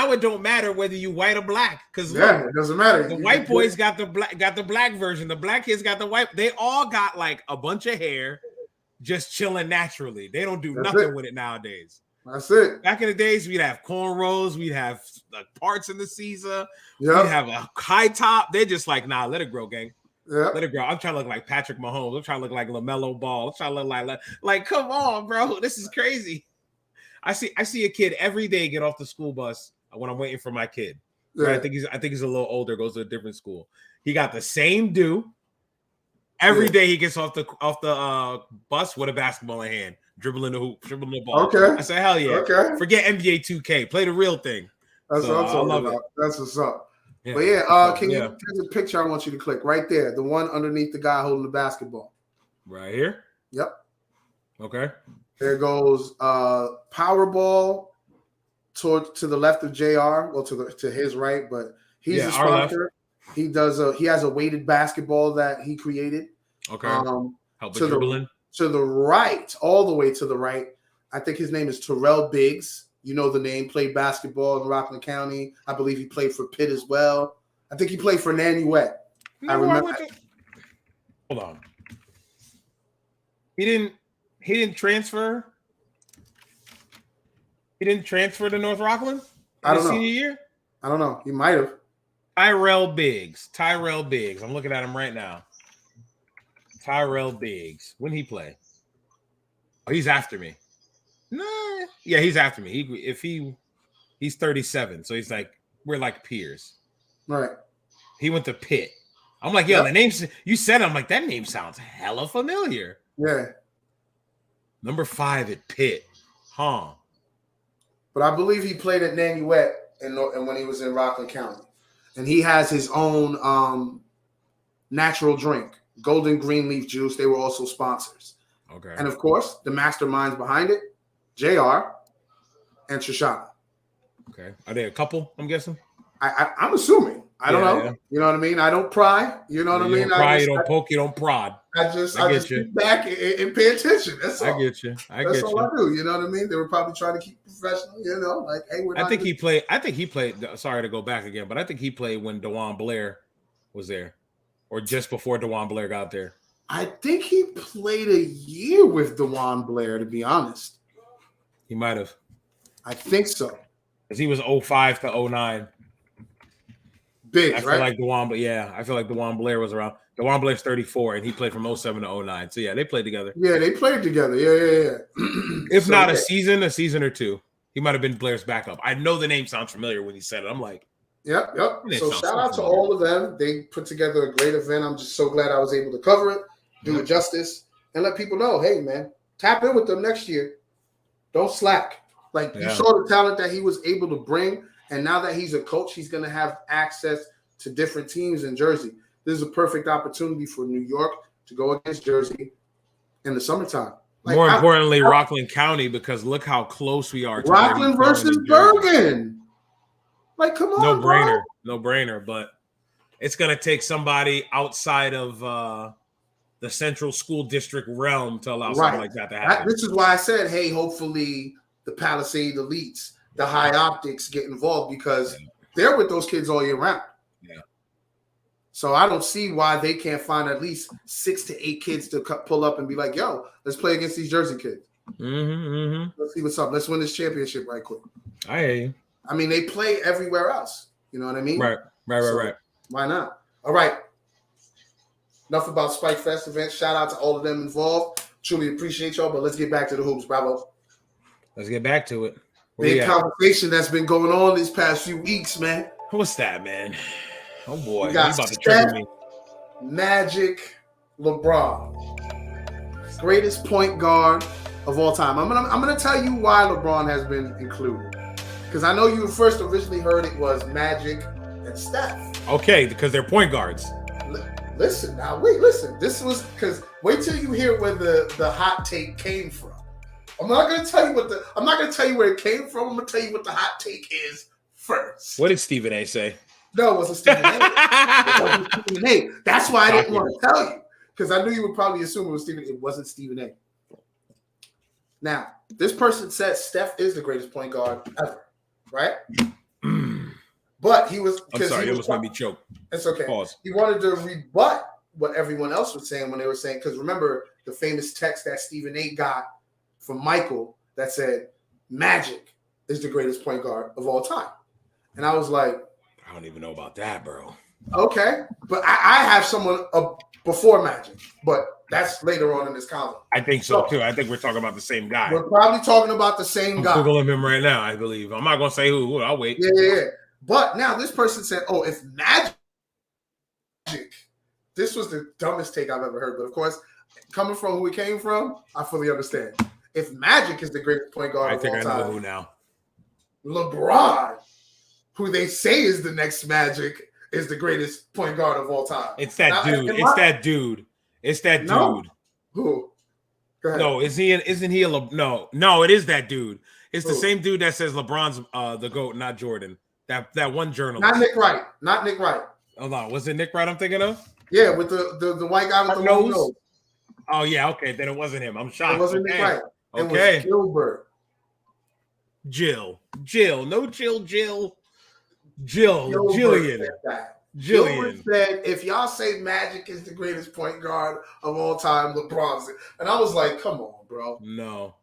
matter whether you white or black, because it doesn't matter. The white boys got the black version. The black kids got the white. They all got like a bunch of hair, just chilling naturally. They don't do nothing with it nowadays. That's it. Back in the days, we'd have cornrows, we'd have parts in the Caesar, we'd have a high top. They're just like, nah, let it grow, gang. Yeah. Let it grow. I'm trying to look like Patrick Mahomes. I'm trying to look like LaMelo Ball. I'm trying to look like come on, bro. This is crazy. I see a kid every day get off the school bus when I'm waiting for my kid. Yeah. Right? I think he's a little older, goes to a different school. He got the same do. Every day he gets off the bus with a basketball in hand, dribbling the hoop, dribbling the ball. Okay. I said, hell yeah. Okay. Forget NBA 2K. Play the real thing. That's what I'm talking about. That's what's up. Yeah. But there's a picture I want you to click right there. The one underneath the guy holding the basketball. Right here? Yep. Okay. There goes Powerball to the left of JR, well to his right, but he's a sponsor. He has a weighted basketball that he created. Okay. Help dribbling. To the right, all the way to the right. I think his name is Terrell Biggs. You know the name. Played basketball in Rockland County. I believe he played for Pitt as well. I think he played for Nanuet. I remember. Hold on. He didn't transfer. He didn't transfer to North Rockland in his senior year? I don't know. He might have. Tyrell Biggs. I'm looking at him right now. Tyrell Biggs. When he play? Oh, he's after me. Nah. Yeah, he's after me. He's 37, so he's like, we're like peers. Right. He went to Pitt. I'm like, yo, the name you said, I'm like, that name sounds hella familiar. Yeah. Number 5 at Pitt. Huh. But I believe he played at Nanuet and when he was in Rockland County. And he has his own natural drink, Golden Green Leaf Juice. They were also sponsors. Okay. And, of course, the masterminds behind it, JR and Shoshana. Okay. Are they a couple, I'm guessing? I'm assuming. I don't know. Yeah. You know what I mean? I don't pry. You know what I mean? You don't pry, you don't poke, you don't prod. I just sit back and pay attention. That's all. I get you. That's all I do. You know what I mean? They were probably trying to keep professional. You know, like, hey, I think he played. Sorry to go back again, but I think he played when DeJuan Blair was there, or just before DeJuan Blair got there. I think he played a year with DeJuan Blair. To be honest, he might have. I think so. Because he was 05 to 09. Big, I feel like DeJuan Blair was around. DeJuan Blair's 34, and he played from 07 to 09. So, yeah, they played together. Yeah, they played together. Yeah. If so, not a season or two. He might have been Blair's backup. I know the name sounds familiar when he said it. I'm like, yep. So, shout out to all of them. They put together a great event. I'm just so glad I was able to cover it, do it justice, and let people know, hey, man, tap in with them next year. Don't slack. Like, you saw the talent that he was able to bring. And now that he's a coach, he's going to have access to different teams in Jersey. This is a perfect opportunity for New York to go against Jersey in the summertime. Like, More importantly, Rockland County, because look how close we are to Rockland versus Bergen. Like, come on, no brainer. But it's gonna take somebody outside of the central school district realm to allow something like that to happen. This is why I said, hey, hopefully the Palisade elites, the high optics get involved, because they're with those kids all year round. Yeah. So I don't see why they can't find at least 6 to 8 kids to pull up and be like, yo, let's play against these Jersey kids. Let's see what's up. Let's win this championship right quick. I hear you. I mean, they play everywhere else. You know what I mean? Right. Why not? All right. Enough about Spike Fest event. Shout out to all of them involved. Truly appreciate y'all, but let's get back to the hoops, Bravo. Let's get back to it. Big conversation that's been going on these past few weeks, man. What's that, man? Oh boy, we got about to trigger me. Magic, LeBron, greatest point guard of all time. I'm gonna tell you why LeBron has been included, because I know you first originally heard it was Magic and Steph. Okay, because they're point guards. Listen. This was because wait till you hear where the hot take came from. I'm not gonna tell you where it came from. I'm gonna tell you what the hot take is first. What did Stephen A say? No, it wasn't Stephen A. It wasn't Stephen A. That's why I didn't want to tell you, because I knew you would probably assume it was Stephen. It wasn't Stephen A. Now, this person said Steph is the greatest point guard ever, right? But he was. I'm sorry, it almost made me choke. It's okay. Pause. He wanted to rebut what everyone else was saying when they were saying, because remember the famous text that Stephen A got from Michael that said Magic is the greatest point guard of all time, and I was like, I don't even know about that, bro. Okay, but I have someone before Magic, but that's later on in this column. I think so too. I think we're talking about the same guy. We're probably talking about the same guy. I'm Googling him right now, I believe. I'm not going to say who. I'll wait. Yeah. But now this person said, oh, if Magic, this was the dumbest take I've ever heard. But of course, coming from who it came from, I fully understand. If Magic is the greatest point guard of all time, I know who now. LeBron, who they say is the next Magic, is the greatest point guard of all time. It's that dude. It's that dude. Who? Go ahead. No, isn't he no, it is that dude. It's the same dude that says LeBron's the GOAT, not Jordan. That one journalist. Not Nick Wright. Hold on. Was it Nick Wright I'm thinking of? Yeah, with the white guy with the long nose. Oh, yeah. Okay. Then it wasn't him. I'm shocked. It wasn't Nick Wright. It was Gilbert. Jill. No, Jill. Jillian. Gilbert said, if y'all say Magic is the greatest point guard of all time, LeBron's it. And I was like, come on, bro. No.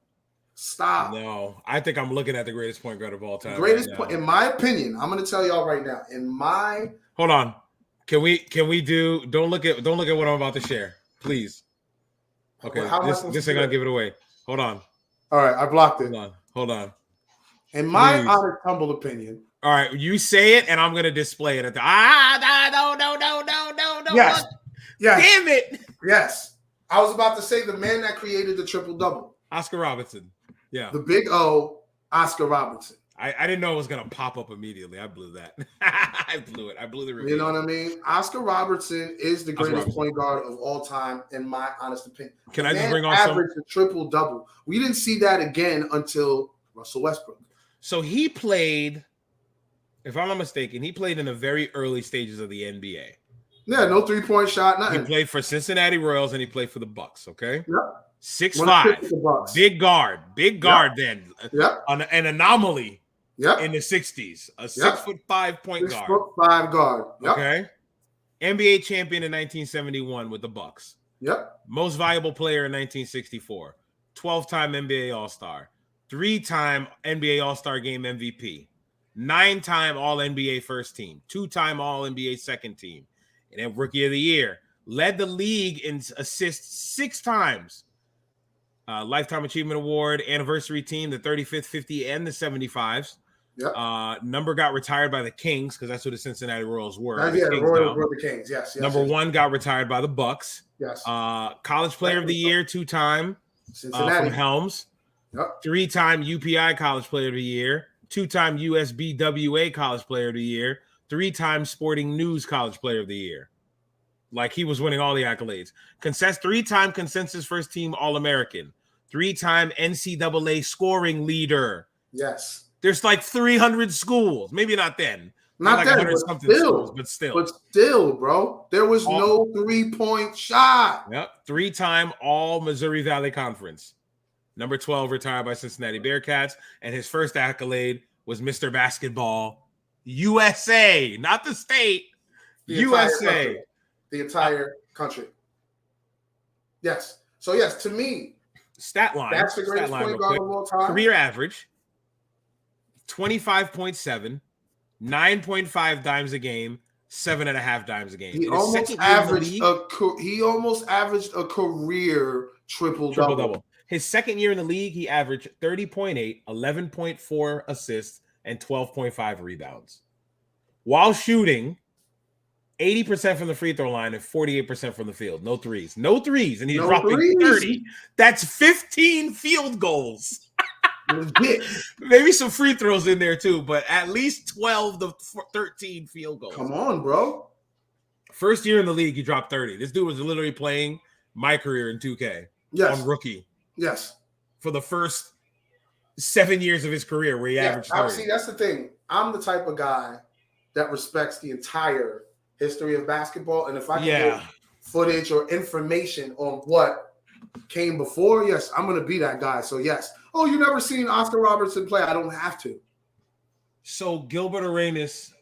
Stop. No. I think I'm looking at the greatest point guard of all time. Greatest point, in my opinion, I'm going to tell y'all right now. Hold on. Can we don't look at what I'm about to share, please. Okay. This ain't gonna give it away. Hold on. All right, I blocked it. Hold on. In my honest, humble opinion. All right, you say it, and I'm gonna display it at the. No. Yes. Damn it. Yes. I was about to say the man that created the triple-double. Oscar Robertson. Yeah. The big O, Oscar Robertson. I didn't know it was gonna pop up immediately. I blew that. I blew it. I blew the review. You know what I mean? Oscar Robertson is the greatest point guard of all time, in my honest opinion. Can I just bring on average a triple-double? We didn't see that again until Russell Westbrook. So he played, if I'm not mistaken, he played in the very early stages of the NBA. Yeah, no three-point shot, nothing. He played for Cincinnati Royals and he played for the Bucks. Okay. Yep. 6'5", big guard then. Yep. An anomaly. Yep. In the 60s, a 6'5" point guard. 6'5" guard. Yep. Okay. NBA champion in 1971 with the Bucks. Yep. Most valuable player in 1964. 12-time NBA All-Star. 3-time NBA All-Star Game MVP. 9-time All-NBA First Team. 2-time All-NBA Second Team. And then Rookie of the Year. Led the league in assists 6 times. Lifetime Achievement Award, Anniversary Team, the 35th, 50, and the 75s. Yep. Number got retired by the Kings because that's who the Cincinnati Royals were. The Royals were the Kings. Yes. Number 1 got retired by the Bucks. Yes. College Player of the Year 2-time Cincinnati. from Helms. Yep. 3-time UPI College Player of the Year. 2-time USBWA College Player of the Year. 3-time Sporting News College Player of the Year. Like he was winning all the accolades. 3-time Consensus First Team All-American. 3-time NCAA scoring leader. Yes. There's like 300 schools. Maybe not then. Not like that, 100 something schools, but still. But still, bro. There was no 3-point shot. Yep. 3-time All Missouri Valley Conference. Number 12 retired by Cincinnati Bearcats. And his first accolade was Mr. Basketball USA. Not the state. USA. The entire country. Yes. So, yes, to me, stat line. That's the greatest point guard of all time. Career average, 25.7, 9.5 dimes a game, 7.5 dimes a game. He almost averaged a career triple-double. His second year in the league, he averaged 30.8, 11.4 assists, and 12.5 rebounds. While shooting 80% from the free throw line and 48% from the field. No threes. No threes. And he's dropping 30. That's 15 field goals. Maybe some free throws in there too, but at least 12 to 13 field goals. Come on, bro. First year in the league, he dropped 30. This dude was literally playing my career in 2K on rookie. Yes. For the first 7 years of his career where he averaged 30. See, that's the thing. I'm the type of guy that respects the entire history of basketball. And if I can get footage or information on what came before, yes, I'm going to be that guy. So, yes. Oh, you never seen Oscar Robertson play? I don't have to. So, Gilbert Arenas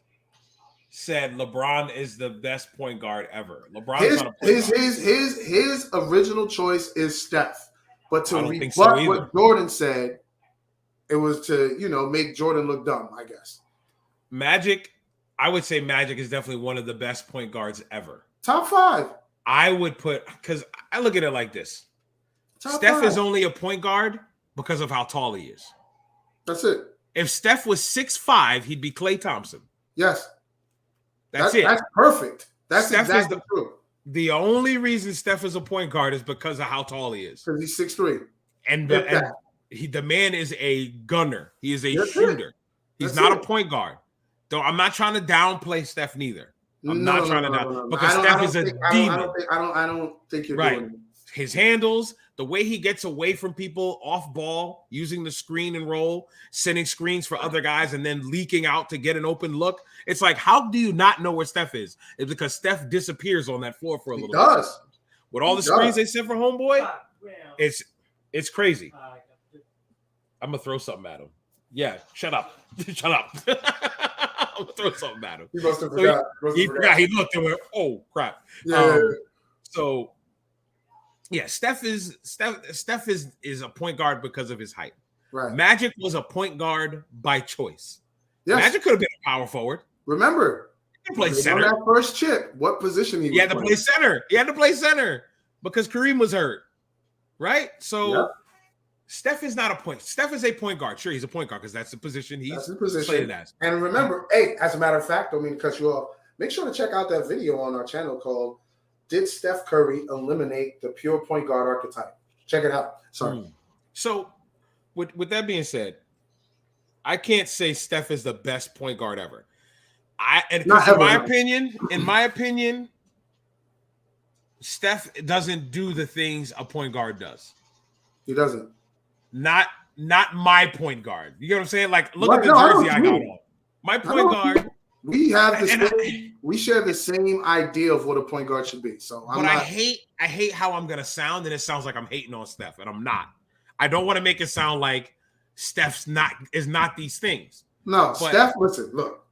said LeBron is the best point guard ever. LeBron's not a point guard. His original choice is Steph. But to rebut what Jordan said, it was to, make Jordan look dumb, I guess. Magic, I would say Magic is definitely one of the best point guards ever. Top 5. I would put, because I look at it like this. Steph is only a point guard because of how tall he is. That's it. If Steph was 6'5", he'd be Klay Thompson. Yes. That's it. That's perfect. That's Steph exactly true. The only reason Steph is a point guard is because of how tall he is. Because he's 6'3". And the man is a gunner. He is a shooter. He's not a point guard. Though I'm not trying to downplay Steph neither. I'm not trying to because Steph is a demon. I don't think you're doing it. His handles, the way he gets away from people off ball, using the screen and roll, sending screens for other guys, and then leaking out to get an open look. It's like, how do you not know where Steph is? It's because Steph disappears on that floor for a little bit. With all the screens they sent for homeboy, it's crazy. I'm going to throw something at him. Yeah, shut up. Shut up. I'm going to throw something at him. He must have forgot. He looked and went, oh, crap. So, yeah, Steph is a point guard because of his height. Right. Magic was a point guard by choice. Yes. Magic could have been a power forward. Remember, he could play center. That first chip, what position he had to play center. He had to play center because Kareem was hurt. Right? So Steph is not a point. Steph is a point guard. Sure, he's a point guard because that's the position he's played as. And remember, hey, as a matter of fact, don't mean to cut you off. Make sure to check out that video on our channel called "Did Steph Curry Eliminate the Pure Point Guard Archetype?" Check it out. Sorry. So, with that being said, I can't say Steph is the best point guard ever. In my opinion, Steph doesn't do the things a point guard does. He doesn't. Not my point guard. You get what I'm saying? Like, look at the jersey I got on. My point guard. We have we share the same idea of what a point guard should be. So, I hate how I'm gonna sound, and it sounds like I'm hating on Steph, and I'm not. I don't want to make it sound like Steph's is not these things. No, but Steph. Listen, look.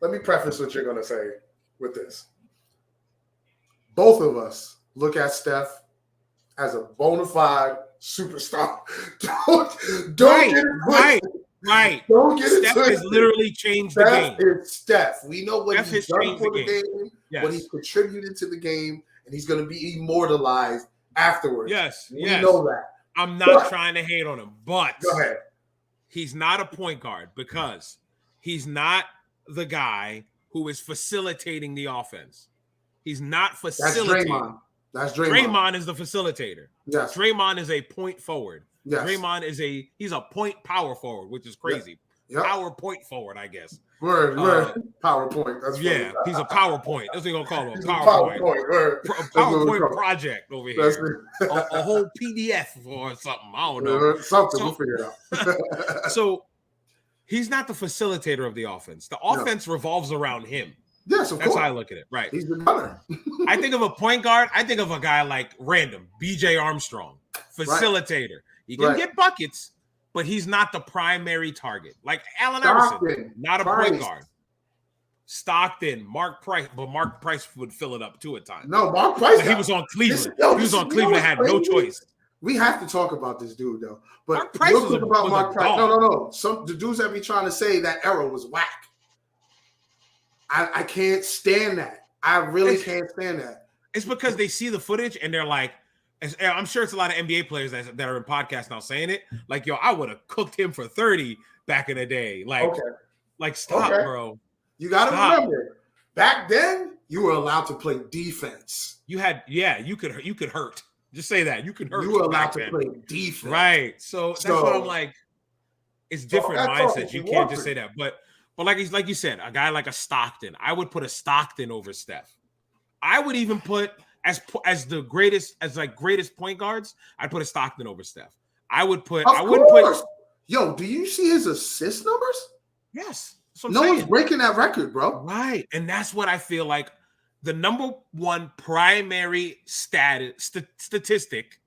Let me preface what you're gonna say with this. Both of us look at Steph as a bona fide superstar. Don't get it right. Don't get it. Steph has literally changed the game. It's Steph. We know what he's done for the game, what he's contributed to the game, and he's going to be immortalized afterwards. Yes, we know that. I'm not trying to hate on him, but go ahead. He's not a point guard because he's not the guy who is facilitating the offense. He's not facilitating. That's Draymond. Draymond is the facilitator. Yes. Draymond is a point forward. Yes. Draymond he's a point power forward, which is crazy. PowerPoint forward, I guess. Word. PowerPoint. That's funny. Yeah, he's a PowerPoint. That's what we're gonna call him. He's PowerPoint. Word. PowerPoint project over here. A whole PDF or something. I don't know. Something. We'll figure it out. So he's not the facilitator of the offense. The offense revolves around him. Yes, of course. That's how I look at it. Right. He's the gunner. I think of a point guard. I think of a guy like random BJ Armstrong, facilitator. Right. He can get buckets, but he's not the primary target. Like Allen Iverson, not a point guard. Stockton, Mark Price, but Mark Price would fill it up too at times. No, Mark Price. He was on Cleveland. He was on Cleveland. Had no choice. We have to talk about this dude though. But Mark Price was about Mark Price. No. The dudes that be trying to say that era was whack. I can't stand that. I really can't stand that. It's because they see the footage and they're like, I'm sure it's a lot of NBA players that are in podcasts now saying it. Like, yo, I would have cooked him for 30 back in the day. Like, stop, bro. You got to remember, back then you were allowed to play defense. You could hurt. Just say that you could hurt. You were allowed to play defense, right? So that's what I'm like. It's different mindsets. You can't just say that, but like you said, a guy like a Stockton, I would put a Stockton over Steph. I would even put as the greatest point guards, I'd put a Stockton over Steph. I wouldn't put. Yo, do you see his assist numbers? Yes. No one's breaking that record, bro. Right, and that's what I feel like. The number one primary statistic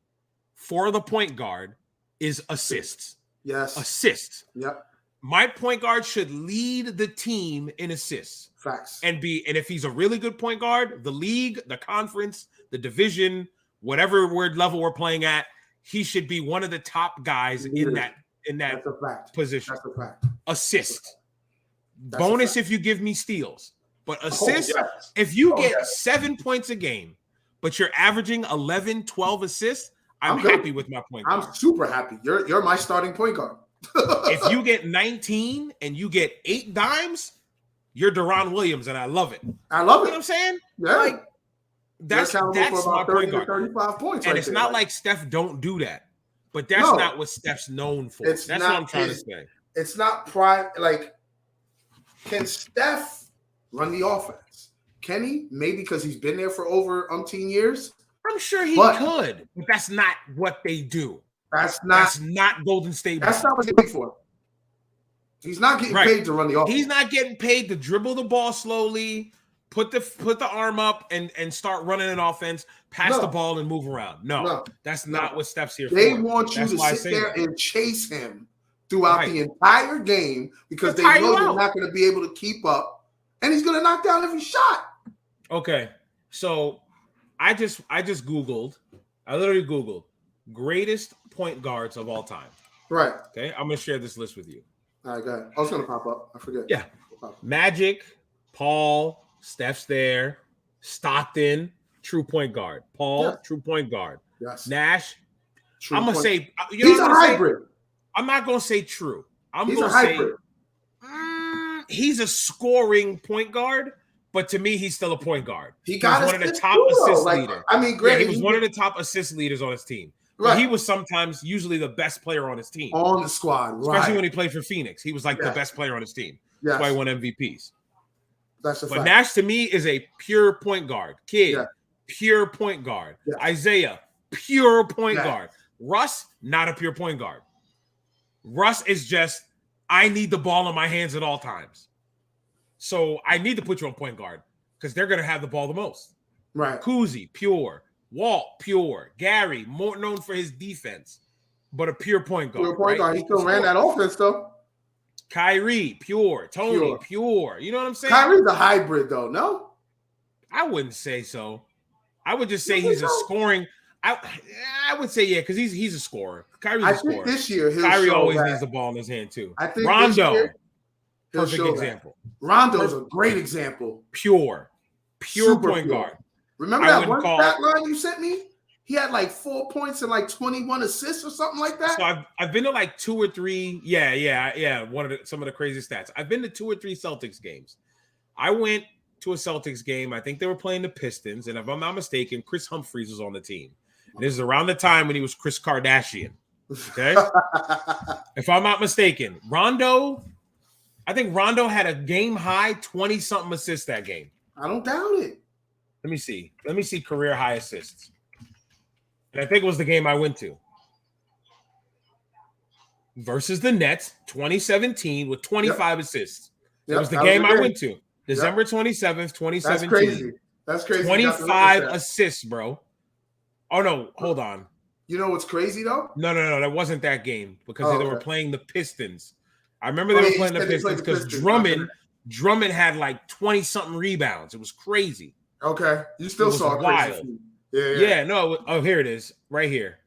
for the point guard is assists. Yes, assists. Yep. My point guard should lead the team in assists. Facts. And if he's a really good point guard, the league, the conference, the division, whatever level we're playing at, he should be one of the top guys in that That's a fact. position. That's a fact. Assist. Bonus if you give me steals. But assist, if you get 7 points a game, but you're averaging 11, 12 assists, I'm happy with my point guard. I'm super happy. You're my starting point guard. If you get 19 and you get 8 dimes, you're Deron Williams, and I love it. I love it. You know what I'm saying? Yeah. Like, that's my point guard. 35 points. And it's not like Steph don't do that. But that's not what Steph's known for. That's what I'm trying to say. It's not prime. Like, can Steph run the offense? Can he? Maybe because he's been there for over umpteen years. I'm sure he could, but that's not what they do. That's not Golden State. That's not what he's paid for. He's not getting paid to run the offense. He's not getting paid to dribble the ball slowly, put the arm up and start running an offense, pass the ball and move around. No, that's not what Steph's here for. They want you to sit there and chase him throughout the entire game because they know they're not going to be able to keep up, and he's going to knock down every shot. Okay, so I literally Googled greatest point guards of all time. Right. Okay, I'm going to share this list with you. All right, go ahead. I was going to pop up. I forget. Yeah. Magic, Paul, Steph's there. Stockton, true point guard. Paul, true point guard. Yes. Nash, I'm going to say, he's a hybrid. I'm not going to say true. He's a hybrid. He's a scoring point guard, but to me, he's still a point guard. He got one of the top assist leaders. I mean, great. Yeah, he was one of the top assist leaders on his team. Right. He was sometimes usually the best player on his team. On the squad, especially when he played for Phoenix. He was like the best player on his team. That's why he won MVPs. That's a fact. But Nash to me is a pure point guard. Pure point guard. Isaiah, pure point guard. Russ, not a pure point guard. Russ is just, I need the ball in my hands at all times. So I need to put you on point guard because they're going to have the ball the most. Right. Kuzi, pure. Walt, pure. Gary, more known for his defense, but a pure point guard. Pure point guard. He still ran that offense, though. Kyrie, pure. Tony, pure. You know what I'm saying? Kyrie's a hybrid, though, no? I wouldn't say so. I would just say he's a scoring. I would say, because he's a scorer. Kyrie's a scorer. This year, Kyrie always needs the ball in his hand, too. I think Rondo, perfect example. Rondo's a great example. Pure point guard. Remember that one stat line you sent me? He had like 4 points and like 21 assists or something like that. So I've been to like 2 or 3. Yeah. Some of the crazy stats. I've been to 2 or 3 Celtics games. I went to a Celtics game. I think they were playing the Pistons, and if I'm not mistaken, Chris Humphries was on the team. And this is around the time when he was Chris Kardashian. Okay, if I'm not mistaken, Rondo I think Rondo had a game high 20-something assists that game. I don't doubt it. Let me see. Let me see career high assists. And I think it was the game I went to. Versus the Nets, 2017, with 25 assists. It was the game I went to. December 27th, 2017. That's crazy. That's crazy. 25 assists, bro. Oh, no. Hold on. You know what's crazy, though? No. That wasn't that game because they were playing the Pistons. I remember they were playing the Pistons because Drummond had like 20-something rebounds. It was crazy. Okay. You still saw a crazy feat. Yeah. No. Oh, here it is. Right here.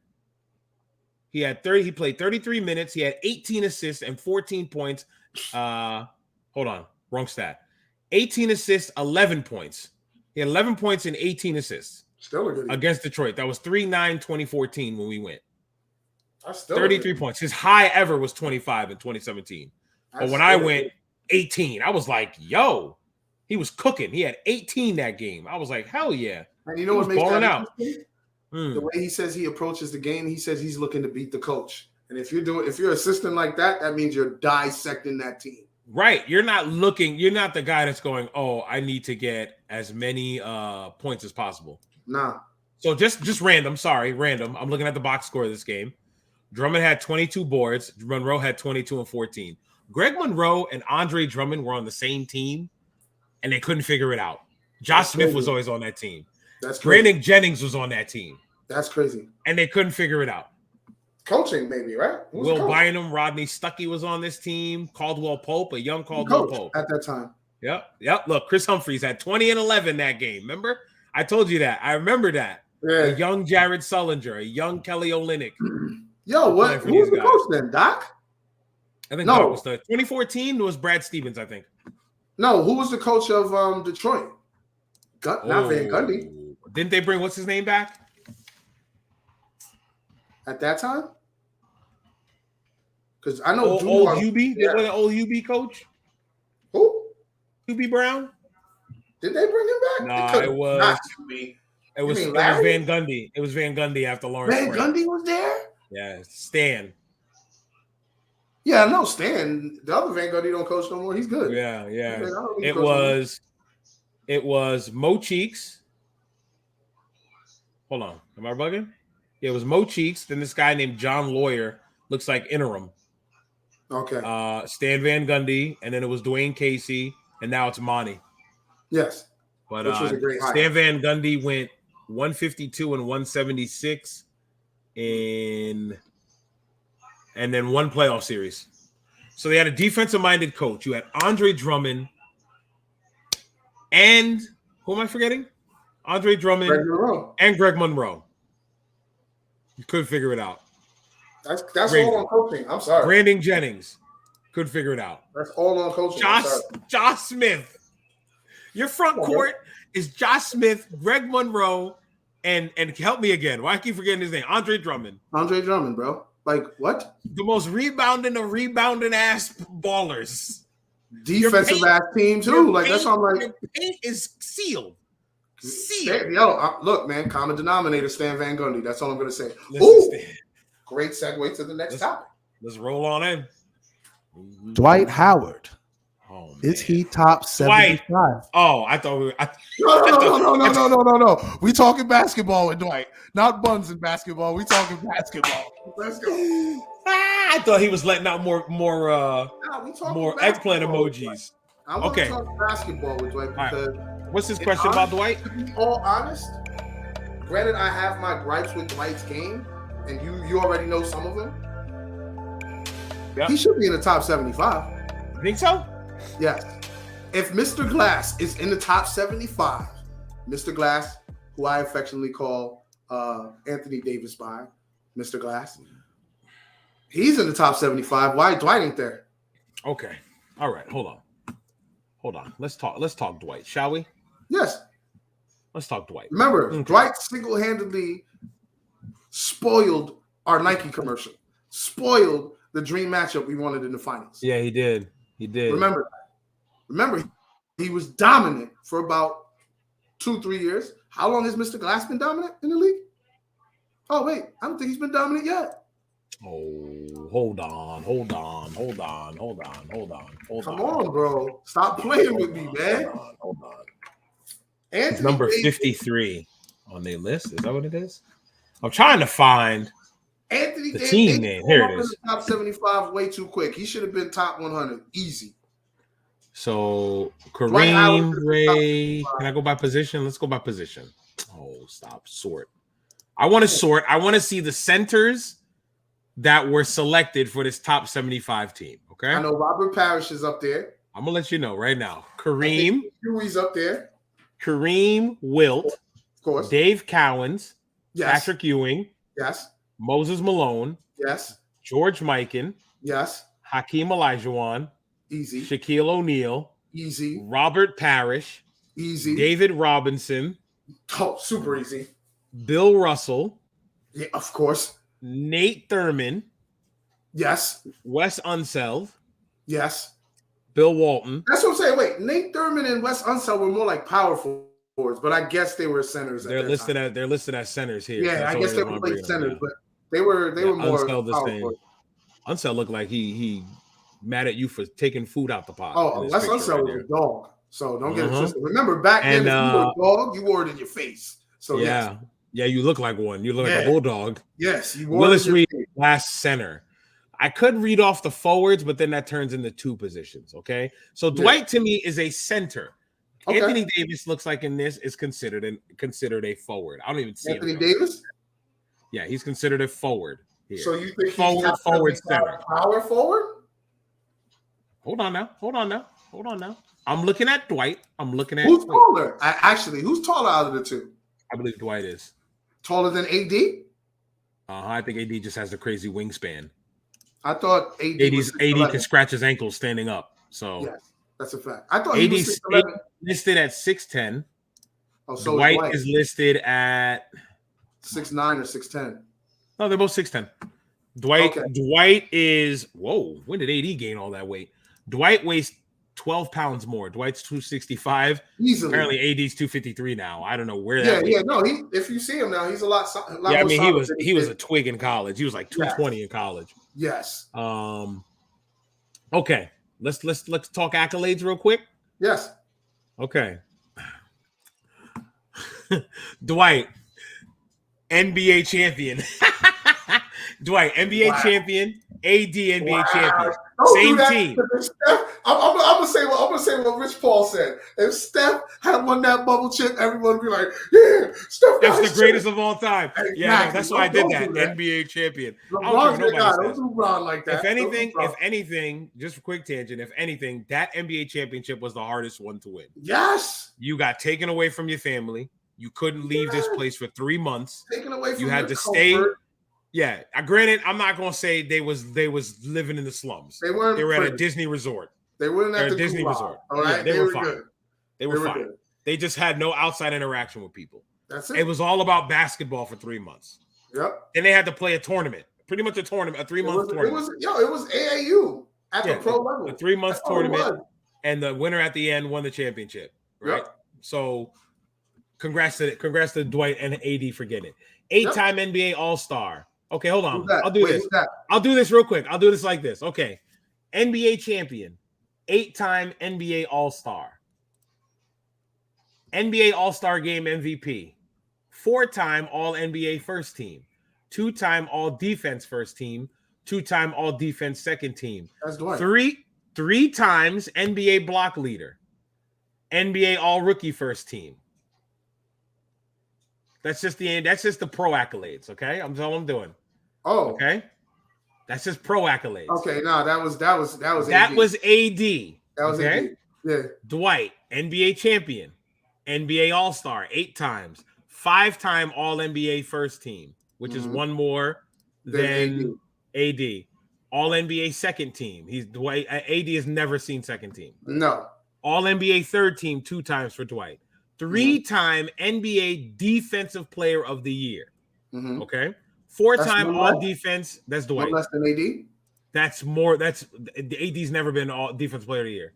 He played 33 minutes. He had 18 assists and 14 points. Hold on. Wrong stat. 18 assists, 11 points. He had 11 points and 18 assists. Still a good against Detroit. That was 3-9-2014 when we went. That's still 33 points. His high ever was 25 in 2017. But when I went 18, I was like, yo, he was cooking. He had 18 that game. I was like, hell yeah. And you know what makes that out? The way he says he approaches the game, he says he's looking to beat the coach. And if you're assisting like that, that means you're dissecting that team. Right. You're not the guy that's going, oh, I need to get as many points as possible. Nah. So just random. I'm looking at the box score of this game. Drummond had 22 boards. Monroe had 22 and 14. Greg Monroe and Andre Drummond were on the same team, and they couldn't figure it out. Josh Smith was always on that team. That's crazy. Brandon Jennings was on that team. That's crazy. And they couldn't figure it out. Coaching, baby, right? Will Bynum, Rodney Stuckey was on this team. Caldwell Pope, a young Caldwell Pope. At that time. Yep. Look, Chris Humphries had 20 and 11 that game. Remember? I told you that. I remember that. Yeah. A young Jared Sullinger, a young Kelly Olynyk. Yo, who was the coach then, Doc? I think Doc was the 2014 was Brad Stevens, I think. No, who was the coach of Detroit? Not Van Gundy. Didn't they bring what's his name back? At that time? Because I know old UB. They were the old UB coach. Who? UB Brown. Did they bring him back? No, it was Van Gundy. It was Van Gundy after Lawrence. Van Gundy was there? Yeah, Stan. Yeah, I know Stan. The other Van Gundy don't coach no more. He's good. Yeah. It was Mo Cheeks. Hold on. Am I bugging? Yeah, it was Mo Cheeks. Then this guy named John Lawyer, looks like interim. Okay. Stan Van Gundy, and then it was Dwayne Casey, and now it's Monty. Yes. But which was a great Stan Van Gundy went 152 and 176 and then one playoff series. So they had a defensive-minded coach. You had Andre Drummond and who am I forgetting? Andre Drummond and Greg Monroe. You couldn't figure it out. That's all on coaching. I'm sorry. Brandon Jennings couldn't figure it out. That's all on coaching. Josh Smith. Your front court is Josh Smith, Greg Monroe, and help me again. Why I keep forgetting his name? Andre Drummond. Andre Drummond, bro. Like what? The most rebounding ass ballers. Defensive ass team too. Like that's what I'm like. Your paint is sealed. Look, man. Common denominator. Stan Van Gundy. That's all I'm gonna say. Great segue to the next topic. Let's roll on in. Dwight Howard. Oh, is he top 75? Oh, I thought we were. No. We talking basketball with Dwight, not buns in basketball. We talking basketball. Let's go. I thought he was letting out more eggplant emojis. I want to talk basketball with Dwight because. Right. What's his question about Dwight? To be all honest, granted, I have my gripes with Dwight's game, and you already know some of them. Yep. He should be in the top 75. You think so? Yes. If Mr. Glass is in the top 75, Mr. Glass, who I affectionately call Anthony Davis by Mr. Glass, he's in the top 75. Why Dwight ain't there? Okay. All right. Hold on. Let's talk Dwight, shall we? Yes. Let's talk Dwight. Remember, Dwight single-handedly spoiled our Nike commercial. Spoiled the dream matchup we wanted in the finals. Yeah, he did. Remember, he was dominant for about 2-3 years. How long has Mr. Glass been dominant in the league? Oh, wait. I don't think he's been dominant yet. Oh, hold on. Come on, bro. Stop playing with me, man. Hold on. Anthony It's number Davis, 53 on their list. Is that what it is? I'm trying to find Anthony the Davis, team name. Here it in is. the top 75 way too quick. He should have been top 100. Easy. So Dwight Howard Kareem, is the Ray. top Can I go by position? Let's go by position. Oh, stop. Sort. I want to sort. I want to see the centers that were selected for this top 75 team. Okay. I know Robert Parrish is up there. I'm gonna let you know right now. Kareem, Huey's up there. Kareem, Wilt, Of course. Dave Cowens, Yes. Patrick Ewing, Yes. Moses Malone, Yes. George Mikan, Yes. Hakeem Olajuwon, Easy. Shaquille O'Neal, Easy. Robert Parrish, Easy. David Robinson, Oh, super easy. Bill Russell, Yeah, of course. Nate Thurman, Yes. Wes Unseld, Yes. Bill Walton. That's what I'm saying. Wait, Nate Thurman and Wes Unseld were more like power forwards, but I guess they were centers. They're listed as centers here. Yeah, I guess they were playing centers, but they were more Unseld power the same. forwards. Unseld looked like he mad at you for taking food out the pot. Oh, in this Wes picture Unseld right was a dog. So don't get it Uh-huh. twisted. Remember back then, And, if you were a dog, you wore it in your face. So yeah. Yeah, you look like one. You look like a bulldog. yes, you wore Willis it in Reed, your face. last center. I could read off the forwards, but then that turns into two positions. Okay. So Dwight to me is a center. Okay. Anthony Davis looks like in this is considered a forward. I don't even see Anthony him. Davis? Yeah, he's considered a forward here. So you think Forward, he's forward, center. power forward? Hold on now. I'm looking at Dwight. I'm looking at Who's taller? Who's taller out of the two? I believe Dwight is. Taller than AD? I think AD just has the crazy wingspan. I thought AD was AD can scratch his ankles standing up. So yes, that's a fact. I thought AD he was 6'11". listed at 6'10". Oh, so Dwight is listed at 6'9" or 6'10". no, they're both 6'10". Dwight is when did AD gain all that weight? Dwight weighs 12 pounds more. Dwight's 265. Easily. Apparently AD's 253 now. I don't know where Yeah, that yeah, no, if you see him now, he's a lot yeah, more I mean solid he was than a twig in college. He was like 220 in college. Yes. Okay. Let's talk accolades real quick. Yes. Okay. Dwight, NBA champion. Dwight, NBA champion. AD NBA champion. Same team. I'm gonna say what Rich Paul said. If Steph had won that bubble chip, everyone would be like, "Yeah, Steph." That's the greatest of all time. Exactly. Yeah, that's why I did that. Don't do that. NBA champion. Don't do Bron like that. If anything, just a quick tangent. If anything, that NBA championship was the hardest one to win. Yes. You got taken away from your family. You couldn't leave this place for 3 months. Taken away from you had to comfort. stay. Yeah, granted, I'm not gonna say they was living in the slums. They weren't. They were at a Disney resort. They weren't at the Disney Gulag. resort. All right, Yeah, they were fine. good. They were fine. Good. They just had no outside interaction with people. That's it. It was all about basketball for 3 months. Yep. And they had to play a tournament, pretty much a tournament, a 3-month tournament. It was AAU at the pro level. A 3-month tournament, and the winner at the end won the championship. Right. Yep. So, congrats to Dwight and AD for getting it. 8-time NBA All-Star. Okay, hold on. I'll do this. I'll do this real quick. I'll do this like this. Okay. NBA champion, 8-time NBA All-Star. NBA All-Star Game MVP, 4-time All-NBA first team, 2-time All-Defense first team, 2-time All-Defense second team. That's Dwight. Three times NBA block leader, NBA All-Rookie first team. That's just the pro accolades, okay? That's all I'm doing. Oh, okay. That's just pro accolades. Okay, no, that was AD. That was AD. That was okay? AD. Yeah. Dwight, NBA champion, NBA All-Star 8 times, 5-time All-NBA first team, which is one more than AD. All-NBA second team. Dwight. AD has never seen second team. No. All-NBA third team 2 times for Dwight. 3-time NBA Defensive Player of the Year. Mm-hmm. Okay. 4-time All Defense. That's Dwight. Less than AD. That's more. That's the AD's never been All Defensive Player of the Year.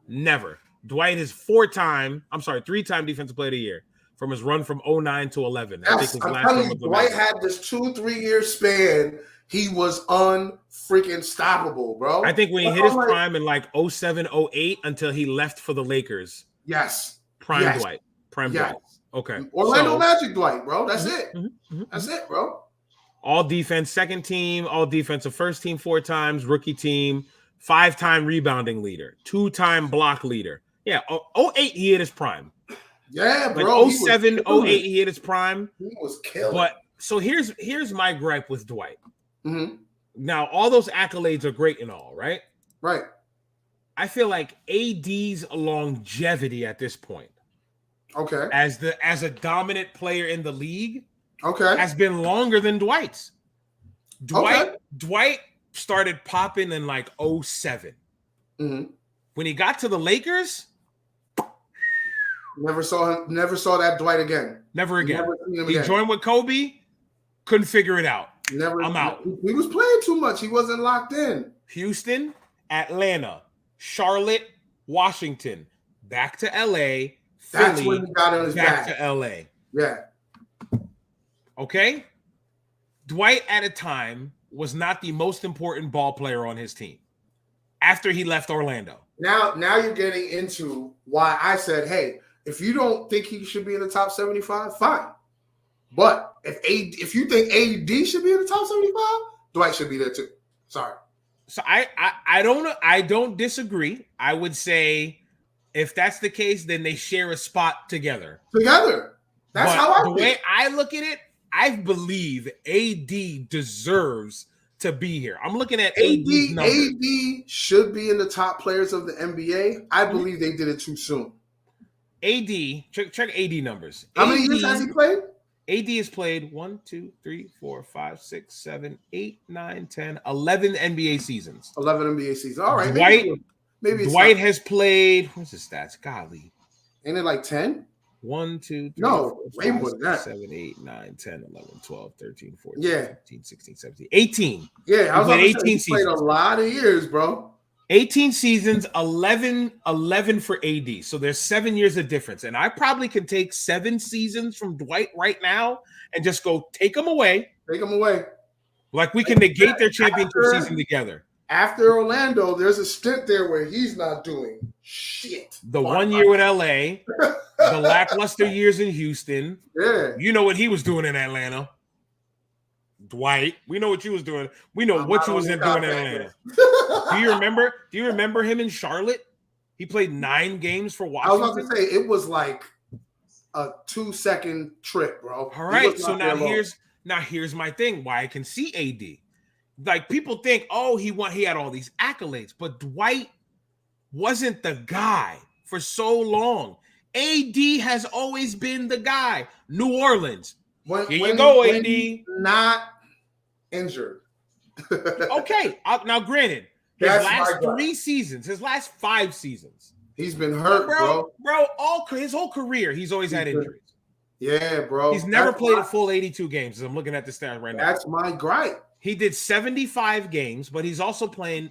Never. Dwight is 3-time Defensive Player of the Year, from his run from 09 to 11. I think Yes, his I'm last telling run you, was Dwight amazing. had this 2-3 year span. He was unfreaking stoppable, bro. I think when he But hit his I'm like, prime in like 07, 08 until he left for the Lakers. yes, Prime yes, Dwight. Prime yes. Dwight. Okay. Orlando Magic Dwight, bro. That's it. That's it, bro. All defense, second team, all defensive, first team 4 times, rookie team, 5-time rebounding leader, 2-time block leader. Yeah, 08 he hit his prime. Yeah, Like bro. 07, 08 he hit his prime. He was killing. But so here's my gripe with Dwight. Mm-hmm. Now, all those accolades are great and all, right? Right. I feel like AD's longevity at this point, Okay. as a dominant player in the league, Okay. has been longer than Dwight's. Dwight started popping in like 07. Mm-hmm. When he got to the Lakers, Never saw that Dwight again. never again. Never seen him He again. joined with Kobe, couldn't figure it out. I'm out. He was playing too much. He wasn't locked in. Houston, Atlanta, Charlotte, Washington, back to LA, That's Philly, when he got on his back back. to LA. Yeah. Okay? Dwight at a time was not the most important ball player on his team after he left Orlando. Now you're getting into why I said, hey, if you don't think he should be in the top 75, fine. But if you think AD should be in the top 75, Dwight should be there too. Sorry. So I don't disagree. I would say if that's the case, then they share a spot together. That's how I the feel. way I look at it, I believe AD deserves to be here. I'm looking at AD's numbers. AD should be in the top players of the NBA. I believe they did it too soon. AD, check AD numbers. How many years has he played? AD has played 1, 2, 3, 4, 5, 6, 7, 8, 9, 10, 11 NBA seasons. 11 NBA seasons. All right. Maybe Dwight has played, what's his stats? Golly. Ain't it like 10? 1, 2, 3, no, 4, way 5, more than that. 7, 8, 9, 10, 11, 12, 13, 14, Yeah. 15, 16, 17, 18. Yeah, I was played 18 he played seasons. a lot of years, bro. 18 seasons, 11 for AD. So there's 7 years of difference. And I probably can take 7 seasons from Dwight right now and just go take them away. Take them away. Like we can negate their championship season together. After Orlando, there's a stint there where he's not doing shit. The 1 year with LA, the lackluster years in Houston. Yeah. You know what he was doing in Atlanta. Dwight, we know what you was doing. We know what you was doing in Atlanta. Do you remember him in Charlotte? He played 9 games for Washington. I was about to say it was like a 2-second trip, bro. All right, so now here's my thing. Why I can see AD. Like people think, oh, he had all these accolades, but Dwight wasn't the guy for so long. AD has always been the guy. New Orleans. Here you go, AD. Not injured. Okay. Now, granted, his last 3 seasons, his last 5 seasons, he's been hurt, bro. His whole career, he's always had injuries. Yeah, bro. He's never played a full 82 games. As I'm looking at the stats right now. That's my gripe. He did 75 games, but he's also playing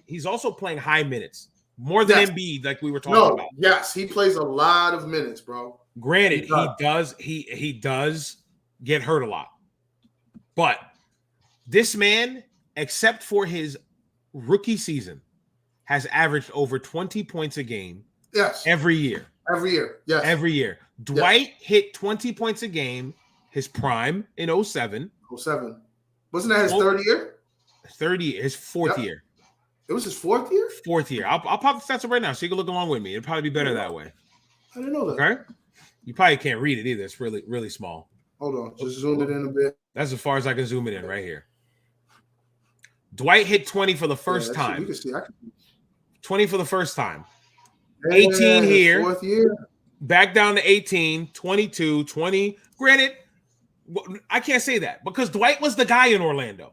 high minutes. More than Embiid, like we were talking about. Yes, he plays a lot of minutes, bro. Granted, he does get hurt a lot. But this man, except for his rookie season, has averaged over 20 points a game. Yes. Every year. Yes. Every year. Dwight hit 20 points a game, his prime in 07. 07. Wasn't that his third year? His fourth year. It was his 4th year? 4th year. I'll pop the stats up right now so you can look along with me. It'll probably be better that way. I didn't know that. Okay? You probably can't read it either. It's really, really small. Hold on. Just zoom it in a bit. That's as far as I can zoom it in right here. Dwight hit 20 for the first time. You can see. 20 for the first time. 18 here. 4th year. Back down to 18, 22, 20. Granted, I can't say that because Dwight was the guy in Orlando.